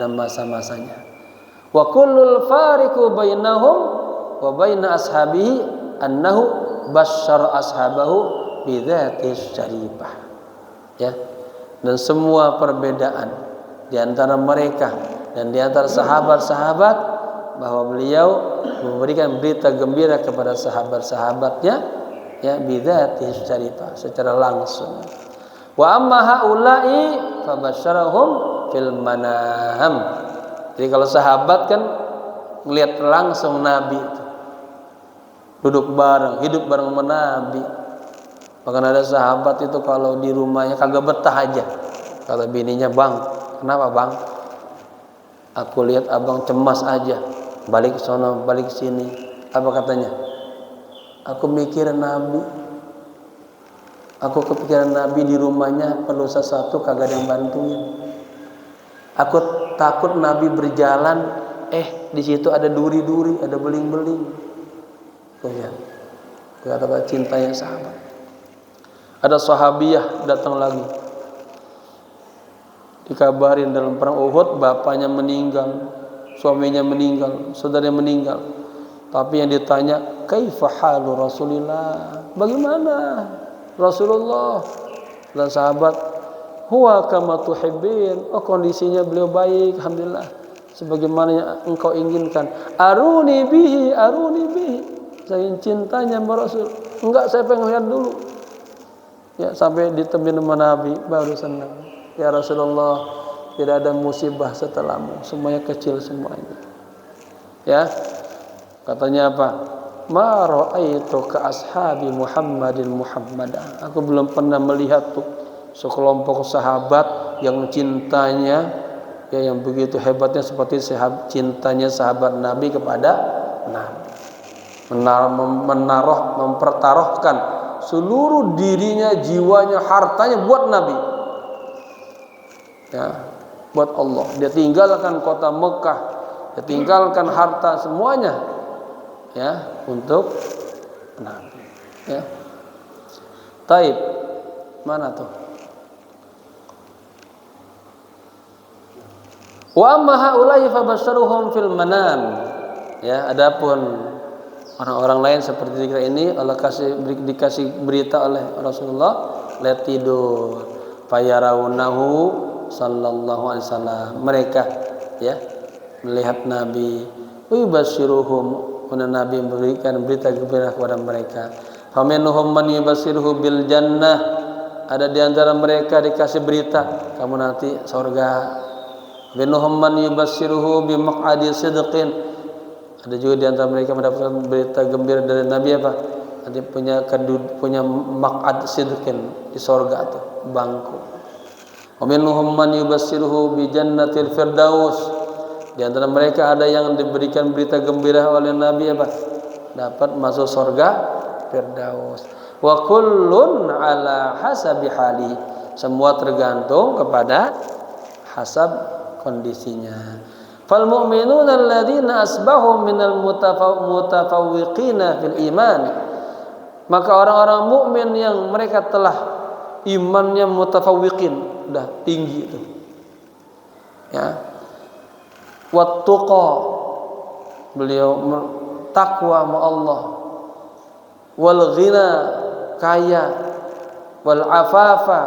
masa-masanya. Wa kullul fariqu bainahum wa baina ashabihi annahu basyara ashabahu bidzatis syarifah. Ya. Dan semua perbedaan di antara mereka dan di antara sahabat-sahabat, bahwa beliau memberikan berita gembira kepada sahabat-sahabatnya, ya, bidzatis syarifah, secara langsung. Wa amma haula'i fabasyarahum fil manam. Jadi kalau sahabat kan melihat langsung Nabi itu, duduk bareng, hidup bareng sama Nabi. Bahkan ada sahabat itu kalau di rumahnya kagak betah aja. Kata bininya, "Bang, kenapa bang? Aku lihat abang cemas aja. Balik ke sono, balik ke sini." Apa katanya? "Aku mikirin Nabi. Aku kepikiran Nabi di rumahnya perlu sesuatu kagak ada yang bantuin. Aku takut Nabi berjalan, di situ ada duri-duri, ada beling-beling." Tuh ya. Kata cintanya sahabat. Ada sahabiah datang lagi. Dikabarin dalam perang Uhud bapaknya meninggal, suaminya meninggal, saudaranya meninggal. Tapi yang ditanya, "Kaifa halu Rasulillah?" Bagaimana Rasulullah? Dan sahabat, "Huwa kama tuhibbin." Oh, kondisinya beliau baik, alhamdulillah, sebagaimana yang engkau inginkan. "Aruni bihi, aruni bihi." Saya cintanya sama Rasul. Enggak, saya pengen lihat dulu. Ya, sampai ditemuin sama Nabi baru senang. "Ya Rasulullah, tidak ada musibah setelahmu, semuanya kecil semuanya." Ya, katanya apa? "Ma ra'aitu ka ashabi Muhammadin Muhammadan." Aku belum pernah melihat tuh sekelompok sahabat yang cintanya, ya, yang begitu hebatnya seperti cintanya sahabat Nabi kepada Nabi. Mempertaruhkan seluruh dirinya, jiwanya, hartanya buat Nabi. Ya, buat Allah. Dia tinggalkan kota Mekah, dia tinggalkan harta semuanya, ya, untuk Nabi. Ya. Taib, mana tuh? Wa amma haula'i fabasyaruhum fil manam. Ya, adapun orang-orang lain seperti kita ini, Allah dikasih berita oleh Rasulullah, lihat tidur, fayarawnahu sallallahu alaihi wasallam. Mereka, ya, melihat Nabi, yubasyiruhum, Nabi memberikan berita gembira kepada mereka. Faminhum man yubasyiruhu bil jannah. Ada di antara mereka dikasih berita, kamu nanti surga. Minhum man yubasyiruhu bi maq'adi sidqin. Ada juga di antara mereka mendapatkan berita gembira dari Nabi apa? Nanti punya maq'ad sidqin di surga atau bangku. Wa minhum man yubassiruhu bi jannatil firdaus. Di antara mereka ada yang diberikan berita gembira oleh Nabi apa? Dapat masuk surga Firdaus. Wa kullun ala hasabi hali. Semua tergantung kepada hasab kondisinya. Fal mu'minuna alladzina asbahu minal mutafawwiqina fil iman. Maka orang-orang mukmin yang mereka telah imannya mutafawwiqin, udah tinggi itu. Ya. Wattaqa, beliau takwa sama Allah. wal ghina, kaya, wal afafa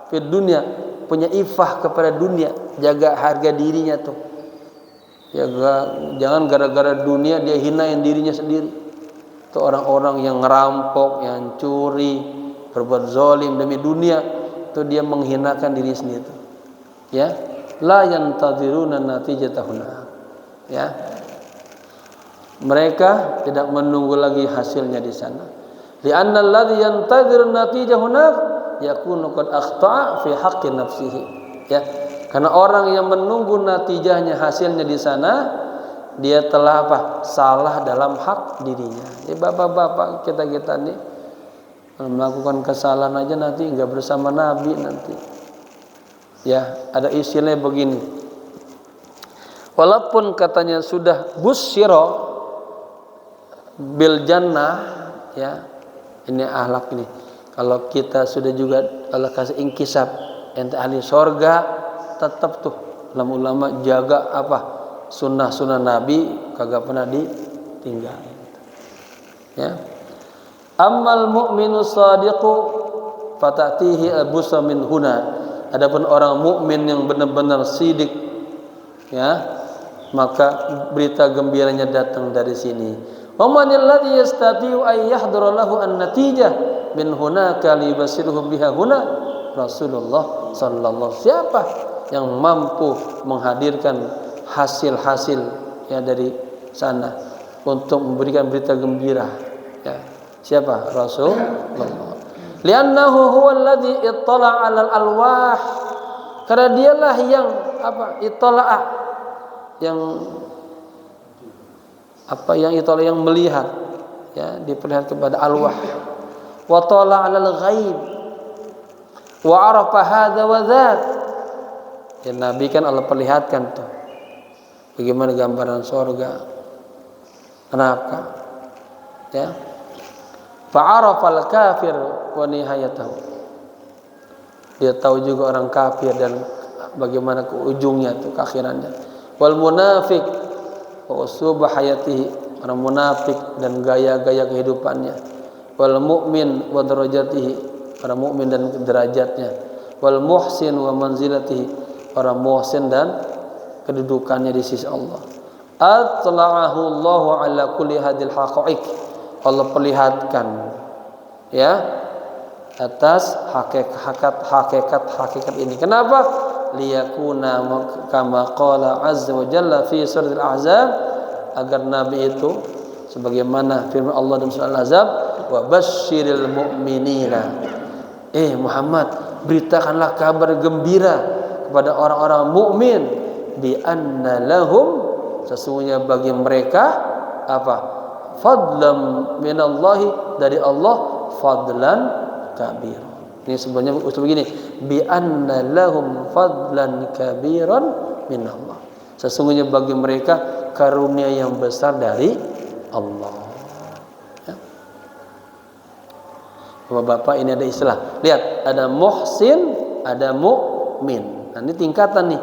fid dunya, punya ifah kepada dunia, jaga harga dirinya tuh. Jangan gara-gara dunia dia hinain dirinya sendiri. Itu orang-orang yang ngerampok, yang curi, berbuat zalim demi dunia, itu dia menghinakan diri sendiri tuh. Ya, la yantaziruna natijatahuna. Ya. Mereka tidak menunggu lagi hasilnya di sana. Li'anna alladhi yantazir natijah hunak yakunu qad akhta'a fi haqqi nafsihi. Ya. Karena orang yang menunggu natijahnya, hasilnya di sana, dia telah apa? Salah dalam hak dirinya. Ya, bapak-bapak kita nih melakukan kesalahan aja nanti enggak bersama Nabi nanti. Ya, ada istilahnya begini. Walaupun katanya sudah busyira bil jannah, ya. Ini akhlak ini. Kalau kita sudah juga Allah kasih inkisab ente ahli surga, tetap tuh ulama jaga apa? Sunnah-sunnah Nabi kagak pernah ditinggal. Ya. Ammal mu'minu shadiqu fatatihi abusa min huna. Adapun orang mukmin yang benar-benar sidik, ya, maka berita gembiranya datang dari sini. Wa manil ladzi yastati'u ay yahdura lahu an-natijah min hunaka li yubashiruhu biha huna Rasulullah sallallahu. Siapa yang mampu menghadirkan hasil-hasil ya dari sana untuk memberikan berita gembira, ya. Siapa? Rasulullah. Li'annahu huwa alladhi ittala'a 'alal alwah. Karena dialah yang apa? Ittala'a, yang apa, yang ittala, yang melihat, ya, diperlihat kepada alwah. Wa tala 'alal ghaib wa 'arafa hadza wa dzat. Ya, Nabi kan Allah perlihatkan tuh bagaimana gambaran surga, neraka, ya. Fa'arafal kafir wa nihayatahu. Dia tahu juga orang kafir dan bagaimana ke ujungnya tuh, ke akhirannya. Wal munafiq wa usubah hayatihi, orang munafik dan gaya-gaya kehidupannya. Wal mu'min wa darajatihi, orang mukmin dan derajatnya. Wal muhsin wa manzilatihi, orang muhsin dan kedudukannya di sisi Allah. Atla'ahu Allahu ala kulli hadil haqa'iq. Allah perlihatkan, ya, atas hakikat ini. Kenapa? Liyakuna kama qala azza wa jalla fi surat al-ahzab, agar Nabi itu sebagaimana firman Allah dalam surah al-ahzab, wa basyiril mu'minina. Muhammad, beritakanlah kabar gembira kepada orang-orang mukmin, bi anna lahum, sesungguhnya bagi mereka apa? Fadlan minallahi, dari Allah, fadlan kabir. Ini sebenarnya usul begini, bi anna lahum fadlan kabiran minallah. Sesungguhnya bagi mereka karunia yang besar dari Allah. Ya. Bapak-bapak, ini ada istilah. Lihat, ada muhsin, ada mukmin. Nah, ini tingkatan nih.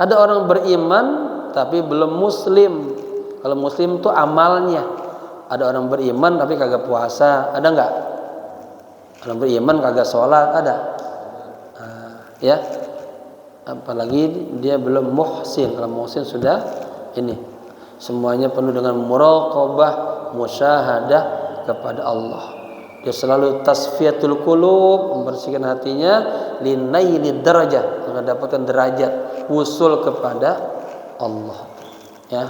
Ada orang beriman tapi belum muslim. Kalau muslim itu amalnya. Ada orang beriman tapi kagak puasa, ada enggak? Orang beriman kagak sholat, ada. Ya. Apalagi dia belum muhsin. Kalau muhsin sudah ini, semuanya penuh dengan muraqabah, musyahadah kepada Allah. Dia selalu tasfiyatul qulub, membersihkan hatinya, linaili darajah, mendapatkan derajat usul kepada Allah. Ya.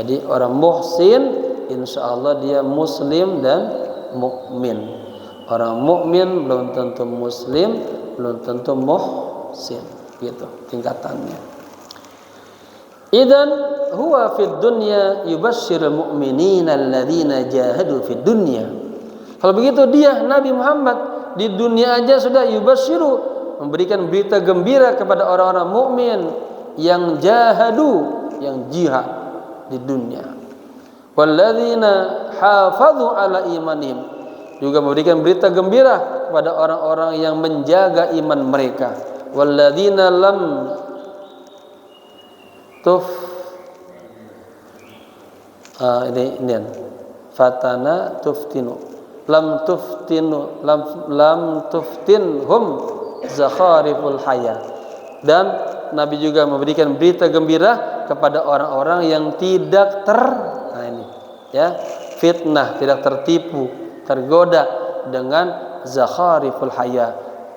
Jadi orang muhsin insyaallah dia muslim dan mukmin. Orang mukmin belum tentu muslim, belum tentu muhsin, gitu tingkatannya. Idan huwa fid dunya yubasyshirul mu'minina alladzina jahadu fid dunya. Kalau begitu dia Nabi Muhammad di dunia aja sudah yubasyshiru, memberikan berita gembira kepada orang-orang mukmin yang jahadu, yang jihad di dunia. Walladzina hafadhu ala imanihim, juga memberikan berita gembira kepada orang-orang yang menjaga iman mereka. Walladzina lam ini fatana tuftinu, lam tuftinhum zakhariful haya. Dan Nabi juga memberikan berita gembira kepada orang-orang yang tidak fitnah, tidak tertipu, tergoda dengan zakhariful haya,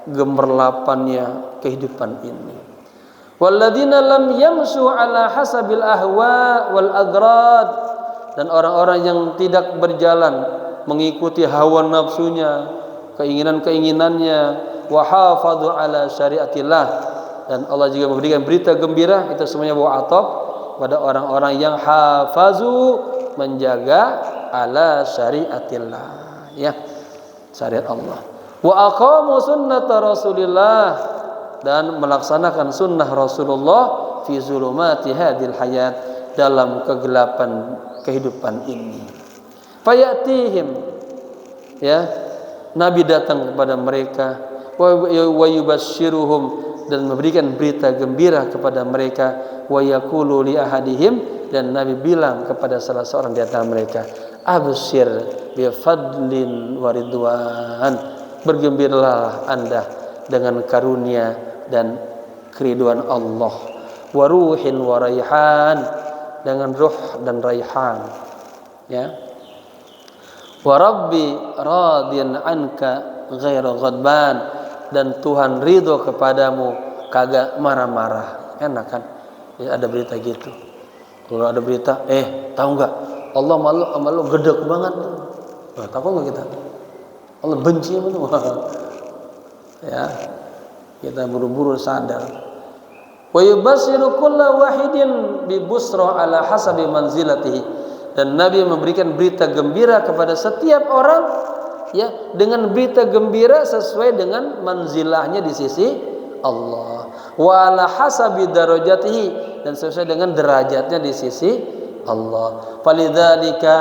gemerlapannya kehidupan ini. Walladzina lam yamsu ala hasabil ahwa wal agrad, dan orang-orang yang tidak berjalan mengikuti hawa nafsunya, keinginan-keinginannya, wa hafadhu ala syariatillah, dan Allah juga memberikan berita gembira, itu semuanya wa ataf pada orang-orang yang hafazu, menjaga ala syariatillah, ya, syariat Allah. Wa aqamu sunnata Rasulillah, dan melaksanakan sunnah Rasulullah fi zulumati hadil hayat, dalam kegelapan kehidupan ini. Fayatihim, ya, Nabi datang kepada mereka, wa yubashshiruhum, dan memberikan berita gembira kepada mereka, wa yaqulu li ahadihim, dan Nabi bilang kepada salah seorang di antara mereka, absyir bi fadlin wa ridwan, bergembiralah Anda dengan karunia dan keriduan Allah, wa ruhin wa raihan, dengan ruh dan raihan, ya, wa rabbi radiyan anka ghairu ghadban, dan Tuhan ridho kepadamu kagak marah-marah. Enak kan ya, ada berita gitu. Kalau ada berita, tahu nggak, Allah malu gedek banget. Tahu nggak kita, Allah benci betul. Ya, kita buru-buru sadar. Wa yubassiru kulla wahidin bi busra ala hasabi manzilatihi, dan Nabi memberikan berita gembira kepada setiap orang, ya, dengan berita gembira sesuai dengan manzilahnya di sisi Allah, wa ala hasabi darajatihi, dan sesuai dengan derajatnya di sisi Allah. Falidzalika,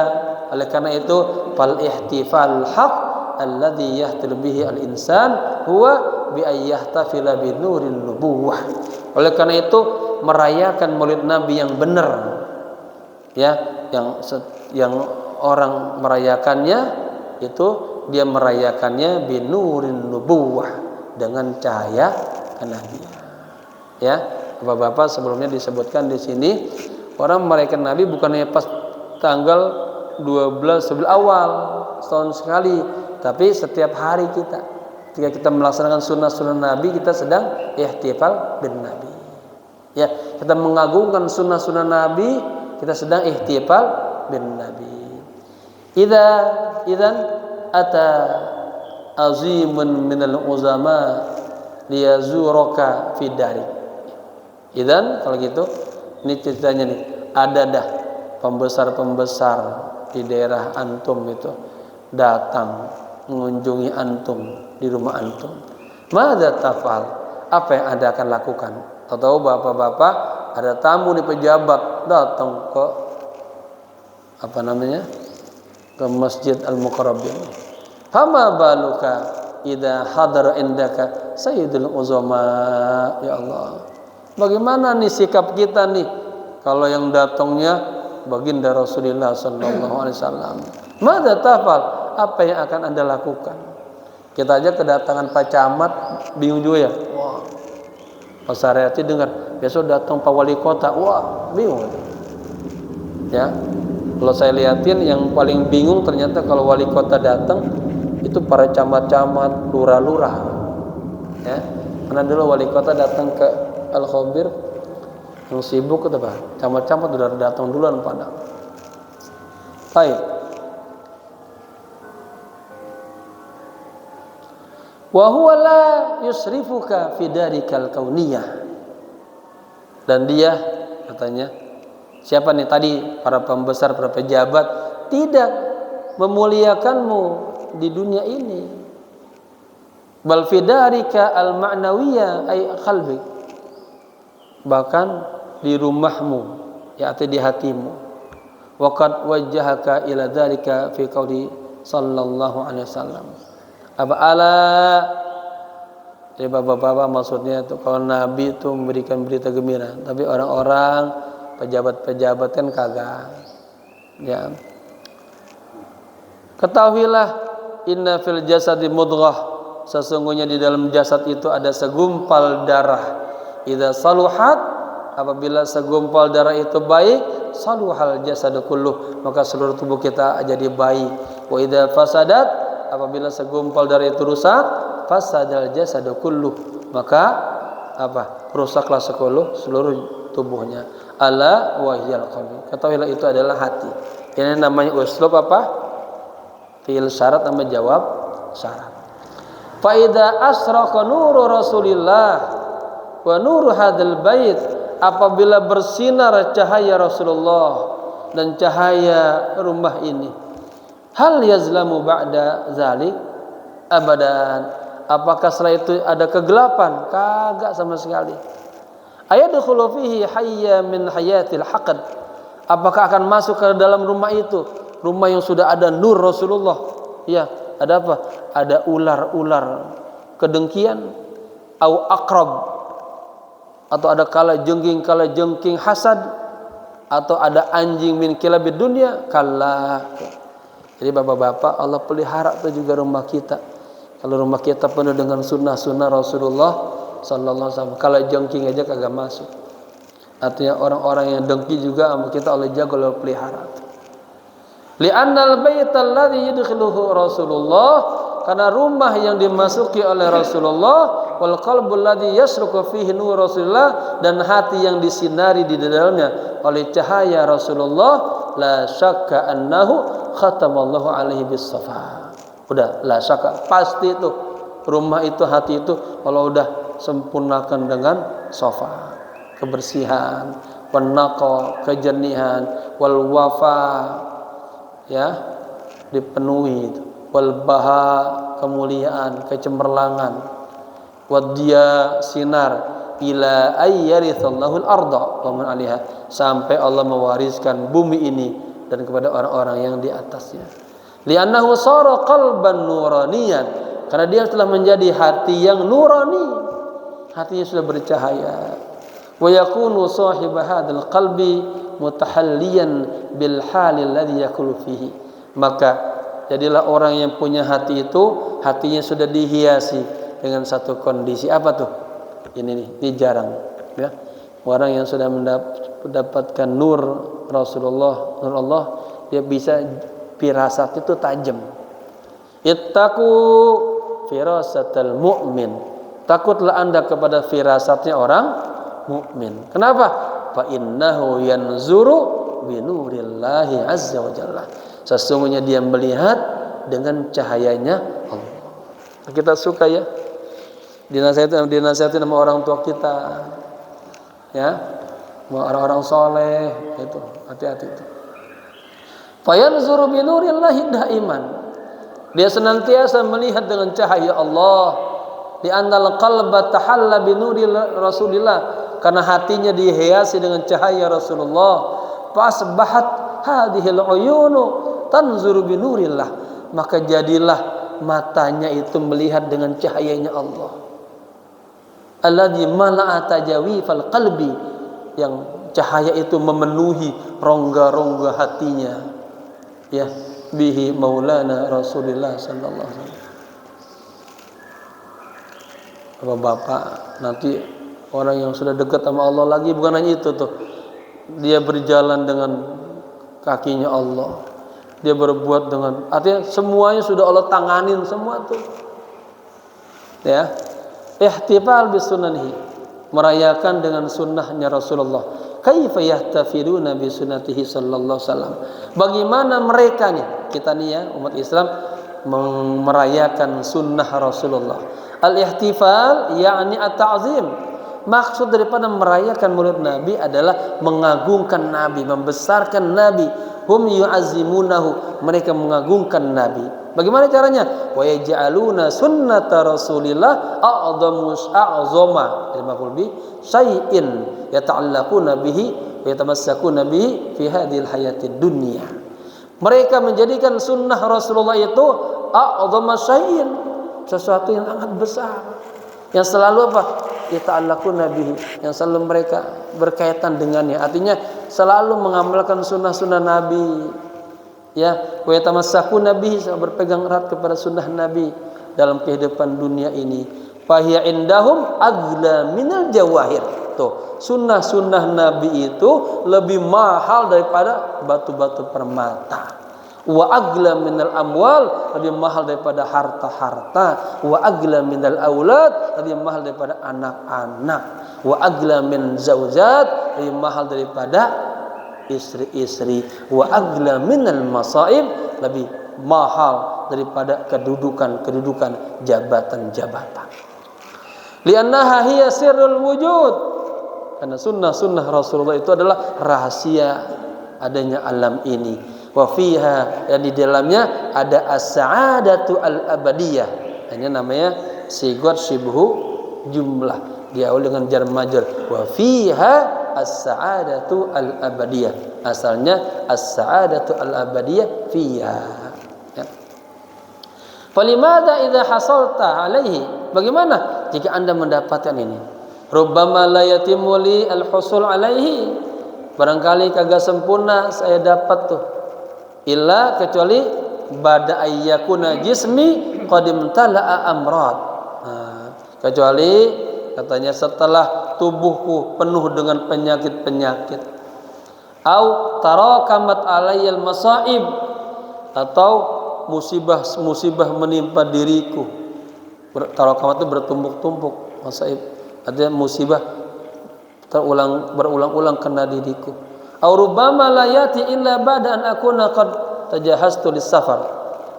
oleh karena itu, fal ihtifal haq alladhi yahtil bihi al insan huwa bi ayyahtafila bi nurin nubuwah. Oleh karena itu, merayakan Maulid Nabi yang benar, ya, yang orang merayakannya itu dia merayakannya bi nurin nubuwah, dengan cahaya kenabian. Ya, Bapak-bapak, sebelumnya disebutkan di sini orang merayakan Nabi bukannya pas tanggal 12 awal setahun sekali, tapi setiap hari kita. Ketika kita melaksanakan sunnah-sunnah Nabi, kita sedang ihtifal bin Nabi. Ya, kita mengagungkan sunnah-sunnah Nabi, kita sedang ihtifal bin Nabi. Idzan ata azimun minal uzama liyazuraka fi darik. Idzan, kalau gitu, ini ceritanya nih, ada dah pembesar-pembesar di daerah antum itu datang mengunjungi antum di rumah antum. Madza tafal? Apa yang Anda akan lakukan? Tahu bapak-bapak, ada tamu di pejabat datang ke ke Masjid Al-Muqarrabin. Fama baluka idza hadara indaka sayyidul uzama. Ya Allah, bagaimana nih sikap kita nih kalau yang datangnya baginda Rasulullah sallallahu alaihi wasallam? Madza tafal? Apa yang akan Anda lakukan? Kita aja kedatangan Pak Camat bingung juga ya. Wah, Pak Saryati dengar besok datang Pak Wali Kota, wah bingung. Ya, kalau saya lihatin yang paling bingung ternyata kalau Wali Kota datang itu para camat-camat, lurah-lurah. Ya, karena dulu Wali Kota datang ke Al Khobir yang sibuk itu Pak, camat-camat udah datang duluan pada. Baik. Wa huwa la yusrifuka fi darikal kauniyah, dan dia katanya, siapa nih tadi, para pembesar, para pejabat, tidak memuliakanmu di dunia ini. Bal fi darika al ma'nawiyah ay qalbik, bahkan di rumahmu, ya, atau di hatimu. Wa qad wajjahaka ila dzalika fi qauli sallallahu alaihi wasallam. Apa ala, jadi bapak-bapak maksudnya itu kalau Nabi itu memberikan berita gembira, tapi orang-orang pejabat-pejabat kan kagak. Ya, ketahuilah inna fil jasadi mudghah, sesungguhnya di dalam jasad itu ada segumpal darah. Idza saluhat, apabila segumpal darah itu baik, saluhal jasadu kulluh, maka seluruh tubuh kita jadi baik. Wa idza fasadat, apabila segumpal darah itu rusak, fasadal jasadu kulluh, maka apa? Rusaklah seluruh tubuhnya. Ala wa hiyal qalbi, ketahuilah itu adalah hati. Ini namanya uslub apa? Fi'il syarat sama jawab syarat. Fa idza asraqa nuru Rasulillah wa nuru hadzal bait, apabila bersinar cahaya Rasulullah dan cahaya rumah ini, hal yazlamu ba'da zalik abadan, apakah setelah itu ada kegelapan? Kagak sama sekali. Ayadkhulu fihi hayya min hayatil haqd, apakah akan masuk ke dalam rumah itu, rumah yang sudah ada nur Rasulullah, ya, ada apa? Ada ular-ular kedengkian, au akrab, atau ada kala jengking hasad, atau ada anjing min kilabid dunya, kalla. Jadi bapak-bapak, Allah pelihara itu juga rumah kita. Kalau rumah kita penuh dengan sunnah-sunnah Rasulullah sallallahu alaihi wasallam, kalau jengking aja kagak masuk. Artinya orang-orang yang dengki juga sama kita Allah jaga, Allah pelihara. Li'annal baital ladzi yadkhuluhu Rasulullah, karena rumah yang dimasuki oleh Rasulullah, wal qalbul ladzi yasruqu fihi nur Rasulullah, dan hati yang disinari di dalamnya oleh cahaya Rasulullah, la syakka annahu khatamallahu alaihi bis-safa. Udah, la syakka, pasti itu rumah itu, hati itu kalau udah sempurnakan dengan safa, kebersihan, wan naqa, kejernihan, wal wafa, ya, dipenuhi itu, wal baha, kemuliaan, kecemerlangan, waddiya, sinar, ila ayyarithallahu al-arda wa man 'alaiha, sampai Allah mewariskan bumi ini dan kepada orang-orang yang di atasnya. Li'annahu sara qalban nuraniyan, karena dia telah menjadi hati yang nurani, hatinya sudah bercahaya. Wa yakunu sahib hadzal qalbi mutahalliyan bil halil ladzi yakulu fihi, maka jadilah orang yang punya hati itu, hatinya sudah dihiasi dengan satu kondisi. Apa tuh? Ini jarang, ya. Orang yang sudah mendapatkan nur Rasulullah, nur Allah, dia bisa firasat itu tajam. Ittaqu firasatal mu'min, takutlah Anda kepada firasatnya orang mukmin. Kenapa? Fa innahu yanzuru bi nurillahi azza wa jalla, sesungguhnya dia melihat dengan cahayanya Allah. Kita suka ya dinasihati sama orang tua kita, ya, sama orang-orang soleh, itu hati-hati itu. Fa yanzuru bi nurillahi daiman, dia senantiasa melihat dengan cahaya Allah. Di annal qalba tahalla bi nuri Rasulillah, karena hatinya dihiasi dengan cahaya Rasulullah. Fasbahat hadhil uyunu tanzuru bi nurillah, maka jadilah matanya itu melihat dengan cahayanya Allah. Alladzi mala'a tajawifal qalbi, yang cahaya itu memenuhi rongga-rongga hatinya, ya, bihi maulana Rasulullah sallallahu alaihi wasallam. Bapak, nanti orang yang sudah dekat sama Allah lagi, bukan hanya itu tuh, dia berjalan dengan kakinya Allah, dia berbuat dengan, artinya semuanya sudah Allah tanganin semua tuh, ya. Ihtifal bis sunanihi, merayakan dengan sunnahnya Rasulullah. Kaifa yahtafiluna bi sunnatihi sallallahu alaihi wasallam, bagaimana mereka nih, kita nih ya, umat Islam merayakan sunnah Rasulullah. Al-ihtifal yakni at-ta'zim, maksud daripada merayakan maulid Nabi adalah mengagungkan Nabi, membesarkan Nabi. Hum yu'azzimunahu, mereka mengagungkan Nabi. Bagaimana caranya? Wa yaj'aluna sunnata Rasulillah a'zama al-maqul bi syai'in yata'allaquna bihi wa yatamassakuna bihi fi hadhil hayatid dunya. Mereka menjadikan sunnah Rasulullah itu a'zama syai'in, sesuatu yang sangat besar, yang selalu apa? Yata'allaquna bihi, yang selalu mereka berkaitan dengannya. Artinya selalu mengamalkan sunnah-sunnah Nabi, Ya, wa yatamassakuna bihi, berpegang erat kepada sunnah Nabi dalam kehidupan dunia ini. Fahiya indahum agla minal jawahir. Tuh, sunnah-sunnah Nabi itu lebih mahal daripada batu-batu permata. Wa agla minal amwal, lebih mahal daripada harta-harta. Wa agla minal aulad, lebih mahal daripada anak-anak. Wa agla min zaujat, lebih mahal daripada istri-istri. Wa agla minal masaib, lebih mahal daripada kedudukan jabatan-jabatan. Li'annaha hiya sirrul wujud, karena sunnah Rasulullah itu adalah rahasia adanya alam ini. Wa fiha, dan di dalamnya ada as-sa'adatu al-abadiyah. Ini namanya sigat syibhu jumlah, diawali dengan jar majrur. Wa fiha as-sa'adatu al-abadiyah, asalnya as-sa'adatu al-abadiyah fiha. Ya. Falimada idza hasalta alaihi, bagaimana jika Anda mendapatkan ini? Rubbama la yatimmu li al-husul alaihi, barangkali kagak sempurna saya dapat tuh, illa kecuali bada ayyakuna jismi qad imtala'a amrad. Kecuali katanya setelah tubuhku penuh dengan penyakit-penyakit, au tarakamat alayyal masaib, atau musibah menimpa diriku. Tarakamat itu bertumpuk-tumpuk, masaib ada musibah berulang-ulang kena diriku. Au rubbama la yati illa ba'da an akuna qad tajahhastu lis-safar,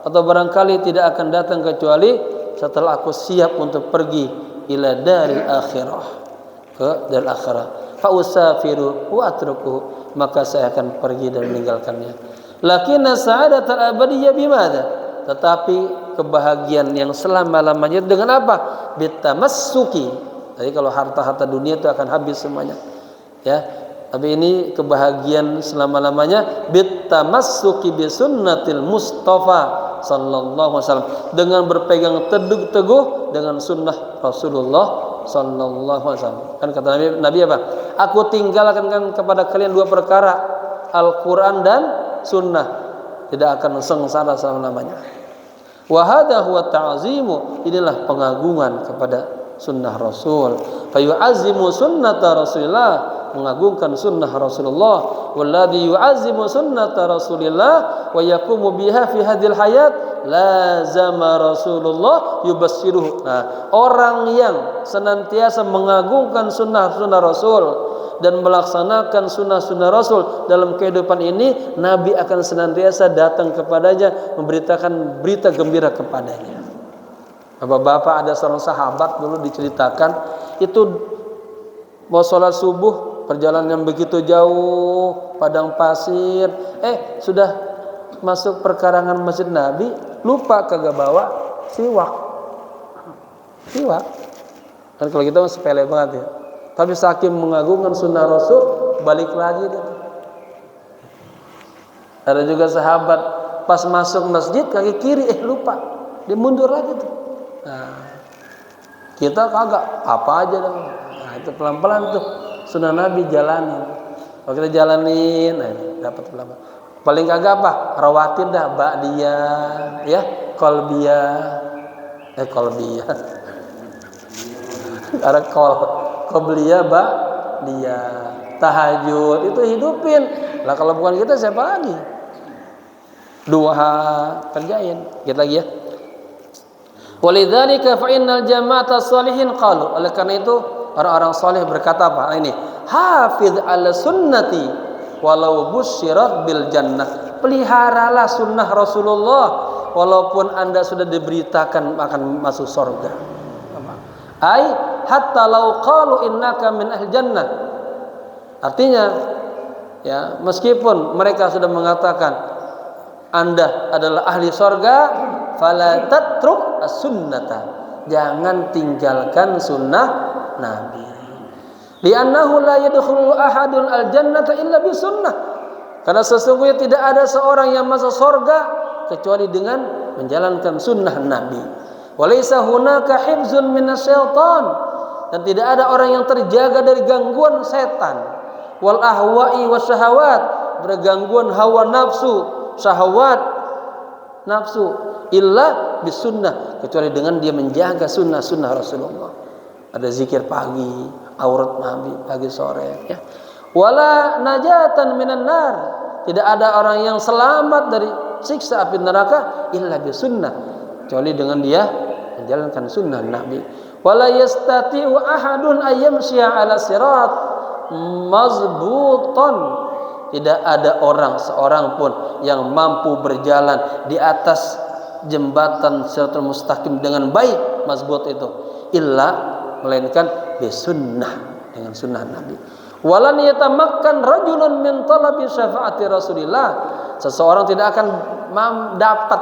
atau barangkali tidak akan datang kecuali setelah aku siap untuk pergi ila daril akhirah, ke daril akhirah. Fa usafiru wa atruku, maka saya akan pergi dan meninggalkannya. Lakinna sa'adatul abadiyyah bimada, tetapi kebahagiaan yang selama-lamanya dengan apa? Bitamassuki. Jadi kalau harta-harta dunia itu akan habis semuanya, ya. Tapi ini kebahagiaan selama-lamanya bitamassuki bi sunnatil Mustafa sallallahu alaihi wasallam, dengan berpegang teguh dengan sunnah Rasulullah sallallahu alaihi wasallam. Kan kata Nabi apa? Aku tinggalkan kepada kalian dua perkara, Al-Qur'an dan sunnah, tidak akan sengsara selama-lamanya. Wa hadha huwa ta'zimu, inilah pengagungan kepada sunnah Rasul. Fa yu'azzimu sunnata Rasulillah, mengagungkan sunnah Rasulullah. Walladzi yu'azzimu sunnata Rasulillah wa yaqumu biha fi hadhil hayat lazama Rasulullah yubassiruhu. Nah, orang yang senantiasa mengagungkan sunnah Rasul dan melaksanakan sunnah Rasul dalam kehidupan ini, Nabi akan senantiasa datang kepadanya, memberitakan berita gembira kepadanya. Bapak-bapak, ada seorang sahabat dulu diceritakan, itu mau sholat subuh, perjalanan yang begitu jauh, padang pasir, sudah masuk perkarangan masjid Nabi, lupa kagak bawa siwak. Kan kalau kita sepele banget ya, tapi saking mengagungkan sunnah Rasul, balik lagi deh. Ada juga sahabat pas masuk masjid kaki kiri lupa, dia mundur lagi tuh. Nah, kita kagak apa aja dong. Nah, itu pelan-pelan tuh sunnah Nabi jalanin. Kalau kita jalanin, dapat pelan-pelan. Paling kagak apa? Rawatin dah, ba'diyah, ya, qalbiyah. Ada qabliyah, ba'diyah, tahajud itu hidupin. Lah kalau bukan kita siapa lagi? Duha kerjain. Kita lagi ya. Walidzalika fa innal jama'ata shalihin qalu, oleh karena itu orang-orang saleh berkata apa? Ini, hafiz ala sunnati walau busyirat bil jannah. Peliharalah sunnah Rasulullah walaupun Anda sudah diberitakan akan masuk surga. Ai hatta law qalu innaka min ahli jannah. Artinya ya, meskipun mereka sudah mengatakan Anda adalah ahli surga, fala tatruk as-sunnata, jangan tinggalkan sunnah Nabi. Li'annahu la yadkhulu ahadun al-jannata illa bi sunnah, karena sesungguhnya tidak ada seorang yang masuk surga kecuali dengan menjalankan sunnah Nabi. Walaysa hunaka hifzun minasyaitan, dan tidak ada orang yang terjaga dari gangguan setan. Wal ahwa'i wasyahawat, bergangguan hawa nafsu, syahwat, nafsu, illa bisunnah, kecuali dengan dia menjaga sunnah Rasulullah. Ada zikir pagi, aurat Nabi pagi sore, ya. Wala najatan minan nar, tidak ada orang yang selamat dari siksa api neraka illa bisunnah, kecuali dengan dia menjalankan sunnah Nabi. Wala yastati'u ahadun ayyamshiya ala sirat mazbutan, tidak ada seorang pun yang mampu berjalan di atas jembatan siratal mustaqim dengan baik, mazbut itu, illa, melainkan bisunnah, dengan sunnah Nabi. Walan yatamakkan rajulun min talabi syafaati Rasulillah, seseorang tidak akan dapat,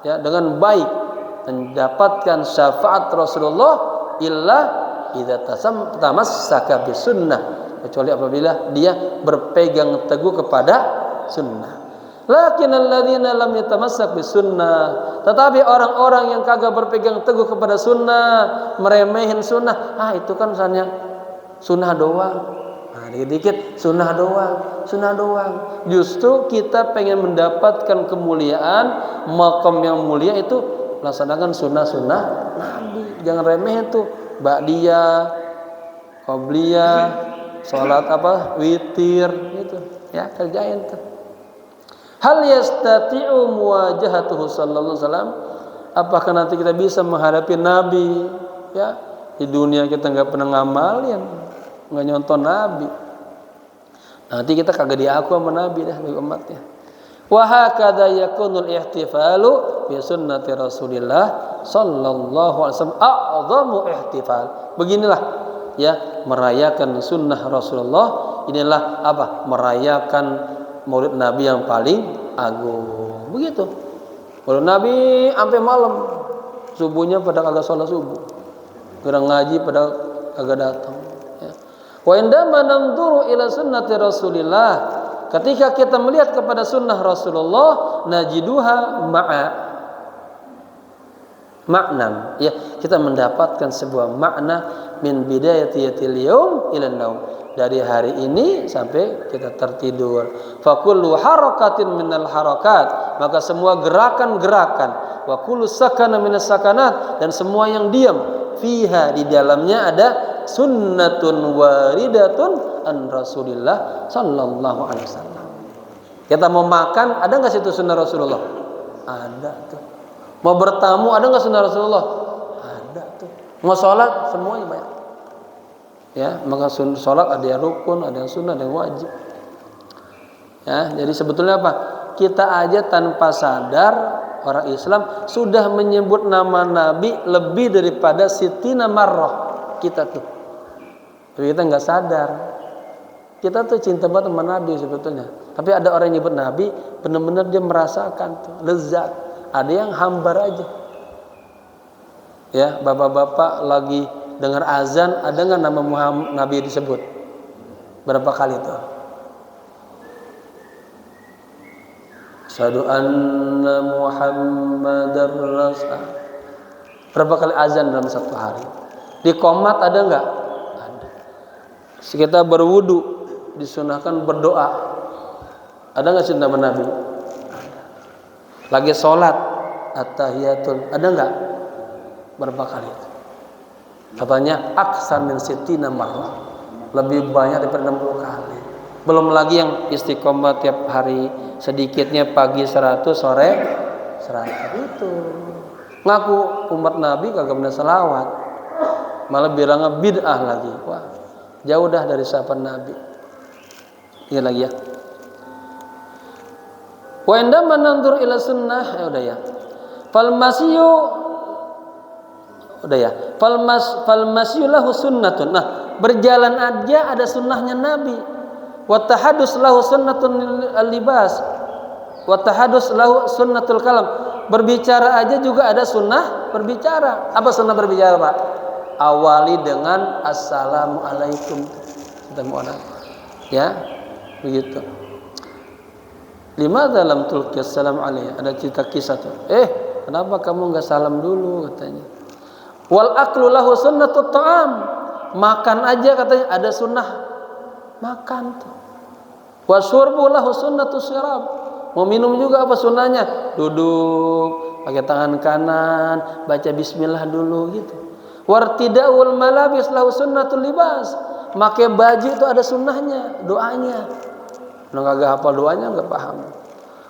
ya, dengan baik mendapatkan syafaat Rasulullah illa idza tamassaka bisunnah, kecuali apabila dia berpegang teguh kepada sunnah. Lakin alladzina lam yatamassak bisunnah, tetapi orang-orang yang kagak berpegang teguh kepada sunnah, meremehin sunnah, itu kan misalnya sunnah doang, dikit-dikit sunnah doang. Justru kita pengen mendapatkan kemuliaan, maqam yang mulia itu laksanakan sunnah Nabi. Jangan remehin tuh ba'diyah, qobliyah, salat witir gitu, ya, kerjain tuh. Hal yastati'u muwajahatuhu sallallahu alaihi wasallam, apakah nanti kita bisa menghadapi Nabi, ya? Di dunia kita enggak pernah ngamalin, enggak nyonton Nabi, nanti kita kagak diaku sama Nabi dah bagi umatnya. Wa hakadha yakunul ihtifalu bi sunnati Rasulillah sallallahu alaihi wasallam a'dhamu ihtifal. Beginilah, ya, merayakan sunnah Rasulullah, inilah merayakan Maulid Nabi yang paling agung. Begitu. Maulid Nabi sampai malam, subuhnya pada kagak sholat subuh, kurang ngaji pada kagak datang, ya. Wa indama nanzuru ila sunnati Rasulillah, ketika kita melihat kepada sunnah Rasulullah, najiduha maknan, ya, kita mendapatkan sebuah makna min bidayatil yaum ila naum, dari hari ini sampai kita tertidur. Fa kullu harakatin minal harakat, maka semua gerakan-gerakan, wa kullu sakana minas sakanat, dan semua yang diam, fiha, di dalamnya ada sunnatun waridatun an Rasulillah sallallahu alaihi wasallam. Kita mau makan, ada enggak situ sunnah Rasulullah? Ada tuh. Mau bertamu, ada enggak sunnah Rasulullah? Ada tuh. Mau sholat, semuanya banyak. Ya, maka sholat ada yang rukun, ada yang sunnah, ada yang wajib. Ya, jadi sebetulnya kita aja tanpa sadar, orang Islam sudah menyebut nama Nabi lebih daripada sitina marrah kita tuh. Tapi kita nggak sadar. Kita tuh cinta banget sama Nabi sebetulnya. Tapi ada orang yang nyebut Nabi, benar-benar dia merasakan tuh lezat. Ada yang hambar aja. Ya, bapak-bapak lagi dengar azan, ada nggak nama Muhammad Nabi disebut? Berapa kali tuh? Asyhadu anna Muhammadar Rasul. Berapa kali azan dalam satu hari? Di qomat ada nggak? Ada. Kita berwudu disunahkan berdoa. Ada nggak sih nama Nabi? Ada. Lagi sholat at-tahiyatul, ada nggak? Berapa kali? Katanya aksar min sittina marrah, lebih banyak daripada 60 kali. Belum lagi yang istiqomah tiap hari, sedikitnya pagi 100, sore 100. Itu ngaku umat Nabi kagak bener selawat, malah bilangnya bid'ah lagi. Wah, jauh dah dari sahabat Nabi. Ingat lagi ya. Wa indama nanzur ila sunnah, ya udah ya. Fal masyu, udah ya. Fal masyu lahu sunnatun. Nah, berjalan aja ada sunnahnya Nabi. Wa tahadus lahu sunnatun al-libas. Wa tahadus lahu sunnatul kalam. Berbicara aja juga ada sunnah berbicara. Apa sunnah berbicara, Pak? Awali dengan assalamualaikum. Ya, begitu. Lima dalam tulki assalam alaihi, ada cerita kisah tuh. Kenapa kamu enggak salam dulu, katanya. Wal aklu lahu sunnatut ta'am. Makan aja katanya ada sunnah makan tuh. Wa syurbu lahu sunnatus syarab. Mau minum juga apa sunnahnya? Duduk, pakai tangan kanan, baca bismillah dulu gitu. Wartidaul malabis lahu sunnatul libas. Pakai baju itu ada sunnahnya, doanya. Kalau enggak hafal doanya enggak paham.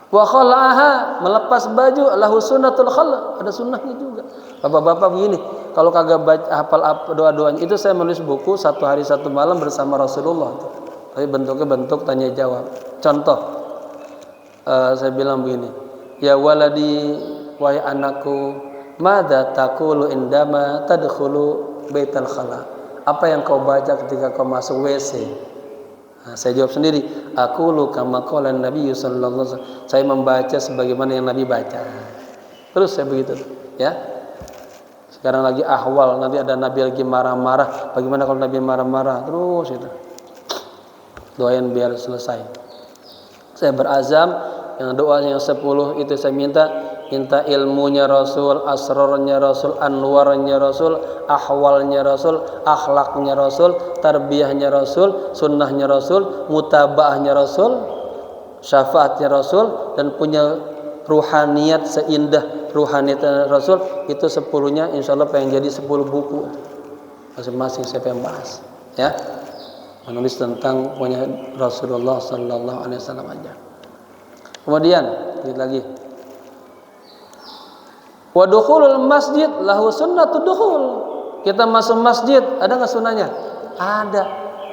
Wa khala'aha, melepas baju lahu sunnatul khal', ada sunnahnya juga. Bapak-bapak begini, kalau kagak baca hafal doa-doanya, itu saya menulis buku 1 hari 1 malam bersama Rasulullah. Tapi bentuknya bentuk tanya jawab. Contoh, saya bilang begini, ya waladi, wahai anakku, madza taqulu indama tadkhulu baital khala? Apa yang kau baca ketika kau masuk WC? Nah, saya jawab sendiri, aqulu kama qala Nabi sallallahu alaihi wasallam. Saya membaca sebagaimana yang Nabi baca. Terus saya begitu, ya. Sekarang lagi ahwal, nanti ada Nabi lagi marah-marah. Bagaimana kalau Nabi marah-marah? Terus itu. Doain biar selesai. Saya berazam yang doa yang 10 itu saya minta ilmunya Rasul, asrarnya Rasul, anwarnya Rasul, ahwalnya Rasul, akhlaknya Rasul, tarbiyahnya Rasul, sunnahnya Rasul, mutabaahnya Rasul, syafaatnya Rasul, dan punya ruhaniyat seindah ruhaniyat Rasul. Itu 10-nya insyaallah pengen jadi 10 buku. Masing-masing saya pengen bahas, ya. Menulis tentang punya Rasulullah sallallahu alaihi wasallam aja. Kemudian lihat lagi. Wa dukhulul masjid lahu sunnatud dukhul. Kita masuk masjid, ada enggak sunnahnya? Ada.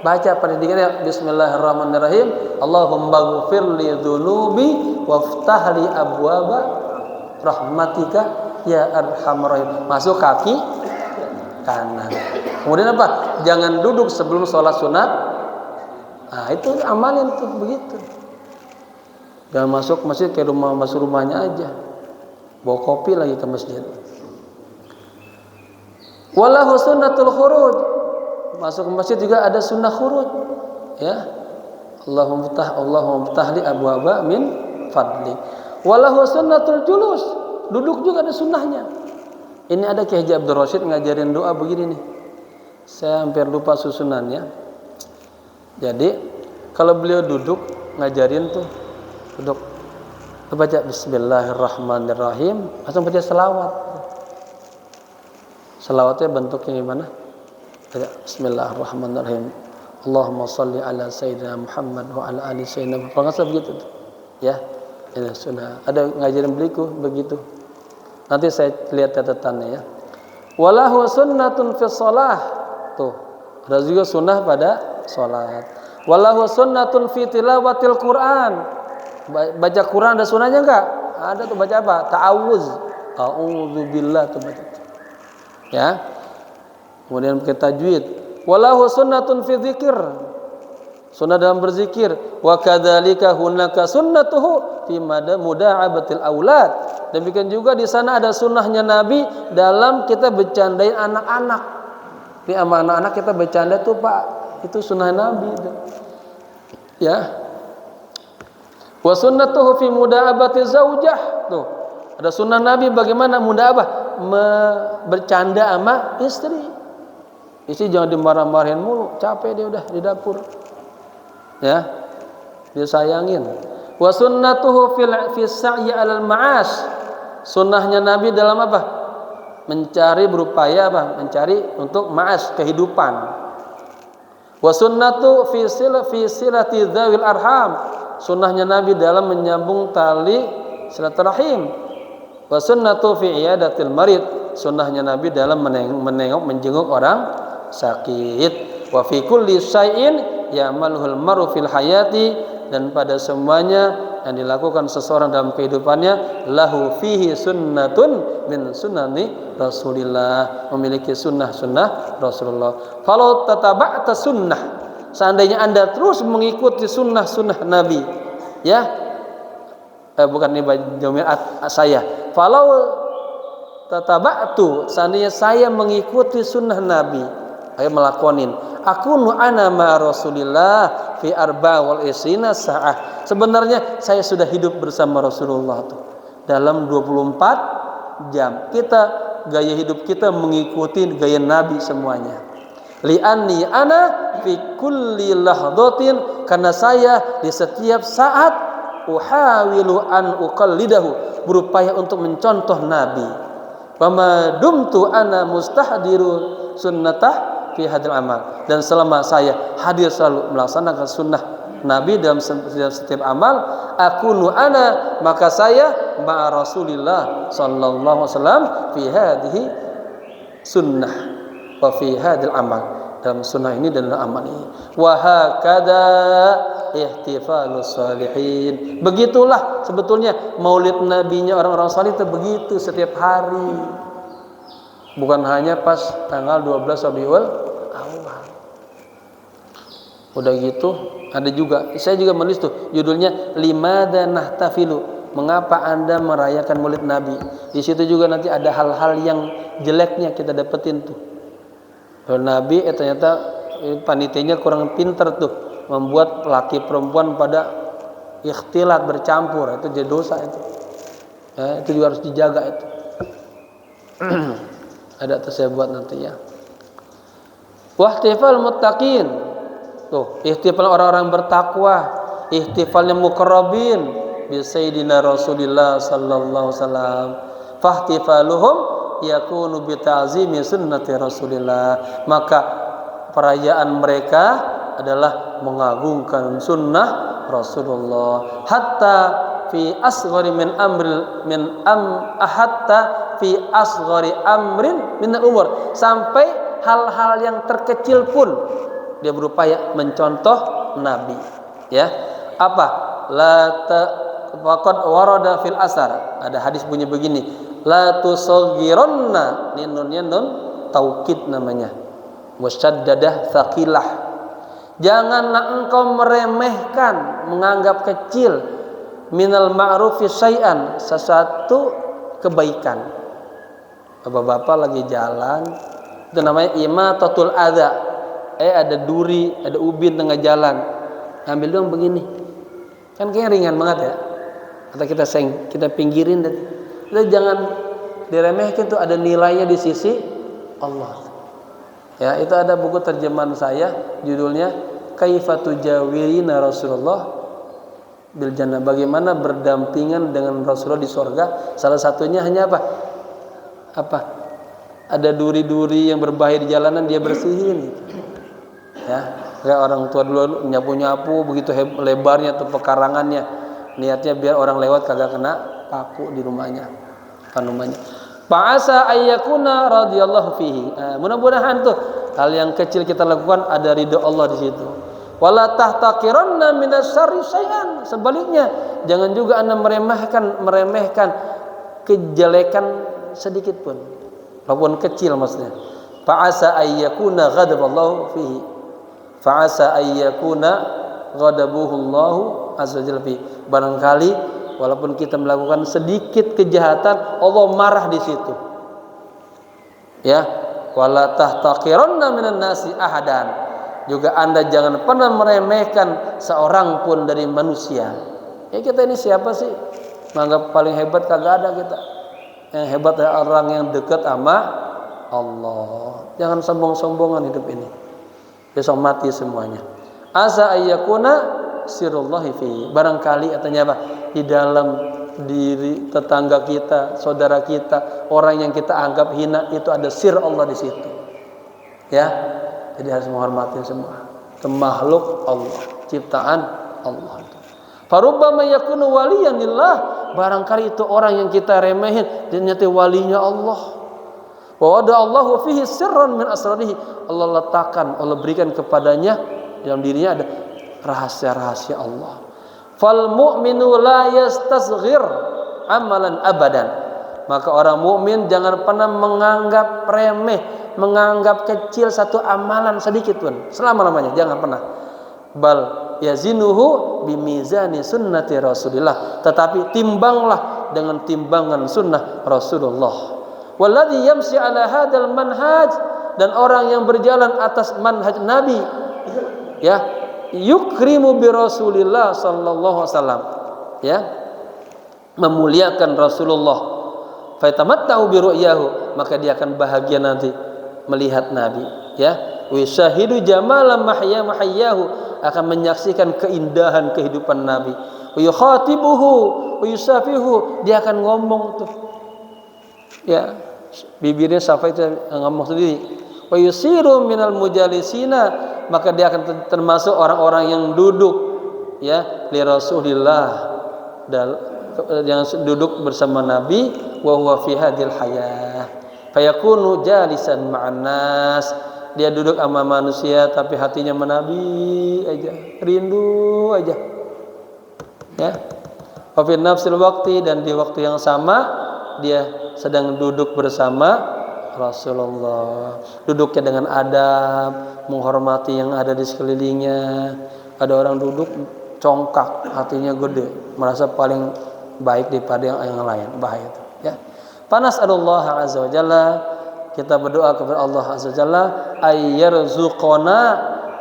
Baca pada dikira bismillahirrahmanirrahim. Allahumma ighfir li dzunubi waftah li abwaba rahmatika ya arhamar rahim. Masuk kaki kanan. Kemudian apa? Jangan duduk sebelum sholat sunat. Nah, itu amalin tuh begitu. Jangan masuk masjid kayak masuk rumahnya aja. Bawa kopi lagi ke masjid. Walahu sunnatul khuruj. Masuk ke masjid juga ada sunnah khuruj, ya. Allahumma ftah li abwaba min fadlik. Walahu sunnatul julus. Duduk juga ada sunnahnya. Ini ada Kiai Haji Abdul Rasyid ngajarin doa begini nih. Saya hampir lupa susunannya. Jadi kalau beliau duduk ngajarin tuh duduk, baca bismillahirrahmanirrahim, langsung baca selawat. Selawatnya bentuknya gimana? Bismillahirrahmanirrahim. Allahumma salli ala sayyidina Muhammad wa ala ali sayyidina Muhammad. Kalau begitu tuh, ya. Ini sudah ada ngajarin beliau begitu. Nanti saya lihat catatannya, ya. Walahu sunnatun fi shalah. Tuh, ada juga sunnah pada salat. Walahu sunnatun fi tilawatil Quran. Baca Quran ada sunnahnya enggak? Ada tuh, baca apa? Ta'awuz. A'udzubillah tuh baca. Ya. Kemudian pakai tajwid. Walahu sunnatun fi dzikir. Sunnah dalam berzikir. Wa kadzalika hunaka sunnatuhu fi muda'abatil aulad. Demikian juga di sana ada sunnahnya Nabi dalam kita bercandain anak-anak. Ini sama anak-anak kita bercanda tuh, Pak. Itu sunnah Nabi itu. Ya. Wa sunnatuhu fi muda'abati zaujah. Tuh. Ada sunnah Nabi bagaimana muda'abah, bercanda sama istri. Istri jangan dimarah-marahin mulu, capek dia udah di dapur. Ya. Disayangin. Wa sunnatuhu fi sa'yi 'alal ma'ash. Sunnahnya Nabi dalam apa? Mencari, berupaya apa? Mencari untuk ma'ash, kehidupan. Wa sunnatu fi silati dzawil arham. Sunnahnya Nabi dalam menyambung tali silaturahim. Wa sunnatu fi iyadatil marid. Sunnahnya Nabi dalam menengok menjenguk orang sakit. Wa fi kulli syai'in ya'maluhul mar'u fil hayati, dan pada semuanya yang dilakukan seseorang dalam kehidupannya lahu fihi sunnatun min sunani Rasulillah, memiliki sunnah-sunnah Rasulullah. Kalau tataba'ta sunnah, seandainya Anda terus mengikuti sunnah-sunnah Nabi, ya, bukan ini jamiat saya. Kalau tataba'tu, seandainya saya mengikuti sunnah Nabi, saya melakonin, aku ana ma Rasulillah fi arba wal isrina sa'ah. Sebenarnya saya sudah hidup bersama Rasulullah tuh dalam 24 jam. Kita gaya hidup kita mengikuti gaya Nabi semuanya. Li'anni ana fi kulli lahdatin, karena saya di setiap saat uhawilu an uqallidahu, berupaya untuk mencontoh Nabi. Wa ma dumtu ana mustahdiru sunnatah fi hadil amal, dan selama saya hadir selalu melaksanakan sunnah Nabi dalam setiap amal, akunu ana, maka saya ma'a Rasulillah sallallahu alaihi wasallam fi hadhihi sunnah wa fi hadil amal, dalam sunnah ini dan dalam amal ini. Wa hakada ihtifalus salihin, begitulah sebetulnya maulid nabinya orang-orang salih itu begitu setiap hari, bukan hanya pas tanggal 12 Rabiul Awal. Udah gitu ada juga, saya juga menulis tuh judulnya Limada Nahtafilu, mengapa Anda merayakan maulid Nabi. Di situ juga nanti ada hal-hal yang jeleknya kita dapetin tuh. Nabi ternyata panitianya kurang pinter tuh, membuat laki perempuan pada ikhtilat bercampur, itu jadi dosa itu. Itu juga harus dijaga itu. Ada tuh saya buat nanti ya. Wahtifal muttaqin, tuh ihtifal orang-orang bertakwa, ihtifalnya muqarrabin bi sayyidina Rasulillah sallallahu alaihi wasallam. Fahtifaluhum yakunu bi ta'zimi sunnati Rasulillah, maka perayaan mereka adalah mengagungkan sunnah Rasulullah. Hatta fi asghari min amril hatta fi asghari amrin min al-umur, sampai hal-hal yang terkecil pun dia berupaya mencontoh Nabi. Ya, apa? La faqad warada fil asar, ada hadis bunyi begini, la tusaghiranna, nunnya nun taukid namanya, musyaddadah tsaqilah, janganlah engkau meremehkan, menganggap kecil, minal ma'rufi syai'an, sesuatu kebaikan. Bapak-bapak lagi jalan, itu namanya imatatul adza, ada duri, ada ubin tengah jalan, ambil dong begini, kan kayaknya ringan banget ya, atau kita pinggirin deh. Itu jangan diremehkan, tuh ada nilainya di sisi Allah. Ya, itu ada buku terjemahan saya, judulnya Kaifa Tujawirina Rasulullah bil Jannah, bagaimana berdampingan dengan Rasulullah di surga. Salah satunya hanya apa? Ada duri-duri yang berbahaya di jalanan dia bersihin. Ya, kayak orang tua dulu nyapu-nyapu begitu lebarnya tuh pekarangannya, niatnya biar orang lewat kagak kena paku di rumahnya. Fa'asa ayyakuna radhiyallahu fihi. Mudah-mudahan tuh hal yang kecil kita lakukan ada ridho Allah di situ. Wala tahtaqiranna minasyarri syai'an. Sebaliknya, jangan juga Anda meremehkan kejelekan sedikit pun, walaupun kecil maksudnya. Fa'asa ayyakuna ghadaballahu fihi. Fa'asa ayyakuna ghadabuhu Allahu azza wajalla fihi. Barangkali walaupun kita melakukan sedikit kejahatan, Allah marah di situ. Ya, wala tahtaqiranna minan nasi ahadan. Juga Anda jangan pernah meremehkan seorang pun dari manusia. Ya, kita ini siapa sih? Menganggap paling hebat, kagak ada kita. Yang hebat adalah orang yang dekat sama Allah. Jangan sombong-sombongan hidup ini. Besok mati semuanya. Asa ayyakuna sirullahi fi. Barangkali katanya apa? Di dalam diri tetangga kita, saudara kita, orang yang kita anggap hina, itu ada sir Allah di situ. Ya, jadi harus menghormati semua. Itu makhluk Allah, ciptaan Allah. Farubbama yakunu waliyan lillah, barangkali itu orang yang kita remehin ternyata walinya Allah. Wa wada Allahu fihi sirran min asrarihi. Allah letakkan, Allah berikan kepadanya dalam dirinya ada rahasia-rahasia Allah. Fal mu'minu la yastasghir amalan abadan. Maka orang mukmin jangan pernah menganggap remeh, menganggap kecil satu amalan sedikit pun selama-lamanya, jangan pernah. Bal yazinuhu bimizani sunnati Rasulillah, tetapi timbanglah dengan timbangan sunnah Rasulullah. Walladzi yamshi ala hadzal manhaj, dan orang yang berjalan atas manhaj Nabi, ya, yukrimu bi Rasulillah sallallahu alaihi wasallam, ya, memuliakan Rasulullah. Faitamatta'u bi ru'yahu, maka dia akan bahagia nanti melihat Nabi, ya. Wa syahidu jamala mahyahu, akan menyaksikan keindahan kehidupan Nabi. wa yukhatibuhu wa yusafihu, dia akan ngomong tuh. Ya, bibirnya Syafi'i itu ngomong sendiri. Wa yusiru minal mujalisina, maka dia akan termasuk orang-orang yang duduk ya li Rasulillah, yang duduk bersama Nabi, wa huwa fi hadil hayah fayakunu jalisan ma'an nas, dia duduk sama manusia tapi hatinya menabi aja, rindu aja ya. Wa fi nafsil waqti, dan di waktu yang sama dia sedang duduk bersama Rasulullah, duduknya dengan adab, menghormati yang ada di sekelilingnya. Ada orang duduk congkak, hatinya gede, merasa paling baik daripada yang lain, bahaya itu ya. Panas Allah azza wa jalla, kita berdoa kepada Allah azza wa jalla ayyarzuqona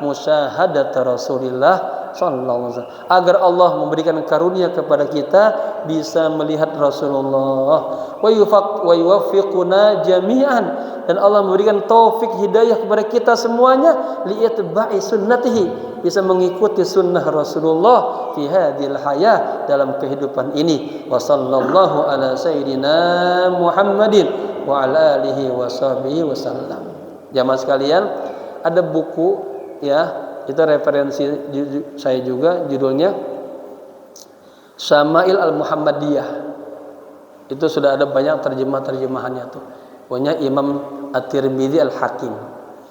musyahadat Rasulillah sallallahu alaihi wasallam, agar Allah memberikan karunia kepada kita bisa melihat Rasulullah, wa yuwaffiquna jami'an, dan Allah memberikan taufik hidayah kepada kita semuanya li'itba'i sunnatihi, bisa mengikuti sunnah Rasulullah fi hadhil hayah, dalam kehidupan ini. Wa sallallahu ala sayyidina Muhammadin wa ala alihi wa sahbihi wasallam. Jamaah sekalian, ada buku ya, itu referensi saya juga, judulnya Syama'il Al-Muhammadiyah. Itu sudah ada banyak terjemahannya tuh. Punya Imam At-Tirmidzi Al-Hakim.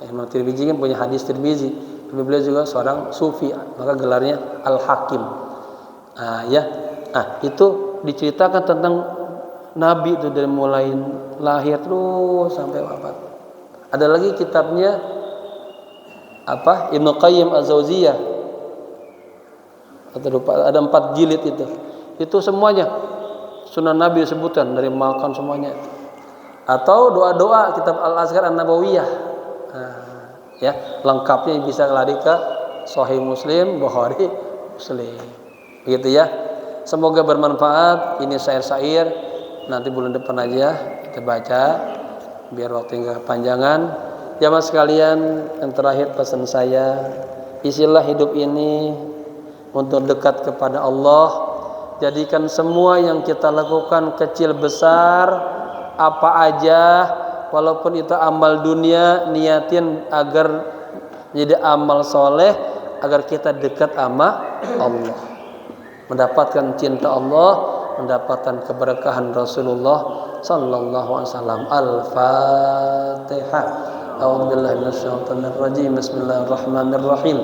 Imam At-Tirmidzi kan punya hadis Tirmidzi. Beliau juga seorang sufi, maka gelarnya Al-Hakim. Itu diceritakan tentang Nabi itu dari mulai lahir terus sampai wafat. Ada lagi kitabnya Ibnu Qayyim Az-Zauziyah, ada 4 jilid itu semuanya sunnah Nabi disebutkan, dari makan semuanya. Atau doa-doa kitab Al-Azkar An-Nabawiyah, ya lengkapnya bisa lari ke Sahih Muslim, Bukhari, Muslim, begitu ya. Semoga bermanfaat. Ini syair-syair, nanti bulan depan aja kita baca biar waktu enggak kepanjangan. Jamaah sekalian, yang terakhir pesan saya, isilah hidup ini untuk dekat kepada Allah. Jadikan semua yang kita lakukan, kecil besar apa aja, walaupun itu amal dunia, niatin agar jadi amal soleh, agar kita dekat sama Allah, mendapatkan cinta Allah, mendapatkan keberkahan Rasulullah sallallahu alaihi wasallam. Al-Fatihah. A'udzubillahi minasyaitonir rajim. Bismillahirrahmanirrahim.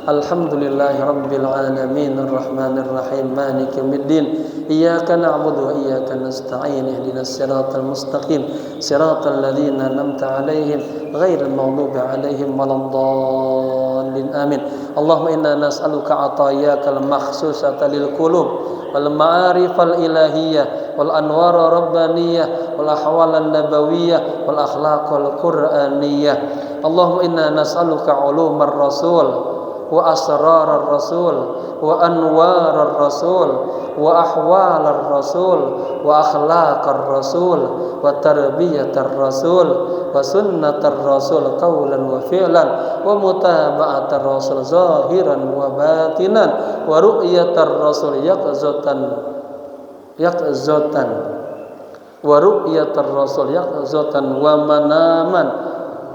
Alhamdulillahi rabbil alamin arrahmanir rahim maliki yaumiddin. Iyyaka na'budu wa iyyaka nasta'in. Ihdinas siratal mustaqim. Siratal ladzina an'amta 'alaihim ghairil maghdubi 'alaihim waladdallin. Amin. Allahumma inna nas'aluka 'ataiyakal makhsusata lil qulub wal ma'arifal ilahiyyah wal anwar rabbaniyah wal ahwal nabawiyah wal akhlaqal qur'aniyah. Allahumma inna nas'aluka 'ulumar rasul wa asrarar rasul wa anwarar rasul wa ahwalar rasul wa akhlaqar rasul wa tarbiyatar rasul wa sunnatar rasul qawlan wa fi'lan wa mutaba'atar rasul zahiran wa batinan wa ru'yatar rasul yaqzatan wa ru'yatar rasul yaqzatan wa manaman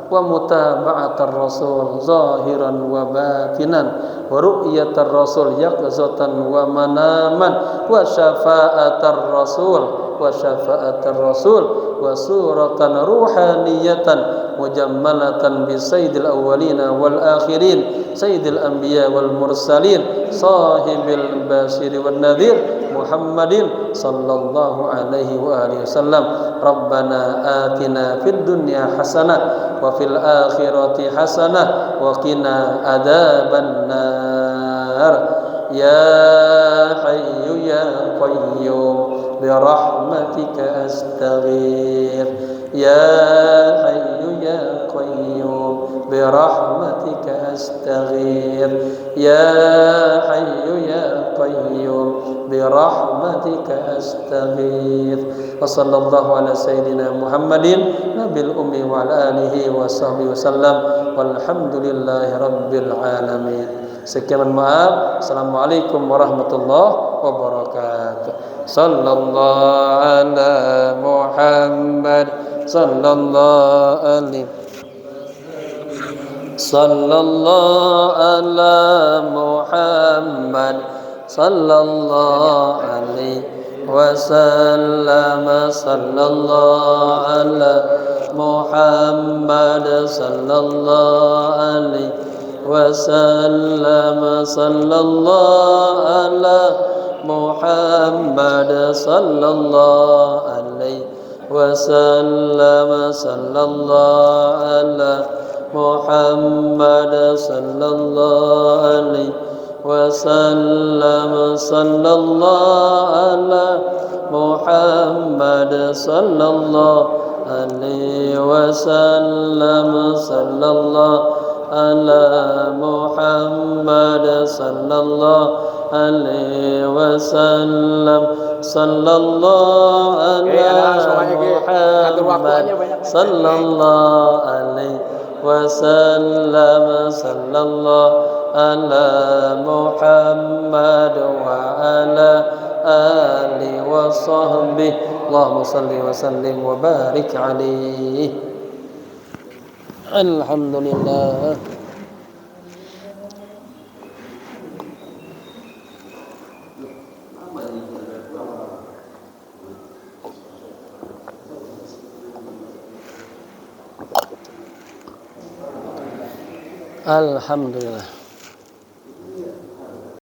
wa mutaba'atar rasul zahiran wa batinan wa ru'yatar rasul yaqzatan wa manaman wa syafa'atar rasul wa suratan ruhaniyatan mujammalatan bi sayyidil awwalina wal akhirin sayyidil anbiya wal mursalin sahibil bashir wan nadhir Muhammadin sallallahu alaihi wa alihi wasallam. Rabbana atina fid dunya hasanah wa fil akhirati hasanah wa qina adzaban nar. Ya hayyu ya qayyum bi rahmatika astaghfir. Ya hayyu ya qayyum bi rahmatika astaghfir. Ya hayyu ya qayyum bi rahmatika astaghfir. Wa sallallahu ala sayyidina Muhammadin nabil ummi wa ala alihi wa sahbihi wasallam walhamdulillahi rabbil alamin. Sekian, maaf. Assalamualaikum warahmatullahi wabarakatuh. Sallallahu ala Muhammad, sallallahu alaihi, sallallahu ala Muhammad, sallallahu alaihi wasallam, sallallahu ala Muhammad, sallallahu alaihi wasallam, sallallahu ala Muhammad, sallallahu alaihi wasallam, sallallahu ala Muhammad, sallallahu alaihi wasallam, sallallahu ala Muhammad, sallallahu alaihi wasallam, sallallahu ala Muhammad, sallallahu alaihi wasallam, sallallahu ala Muhammad, sallallahu alaihi wasallam, sallallahu ala Muhammad wa ala alihi wa sahbihi. Allahumma salli wa sallim wa barik alaihi. Alhamdulillah. Alhamdulillah.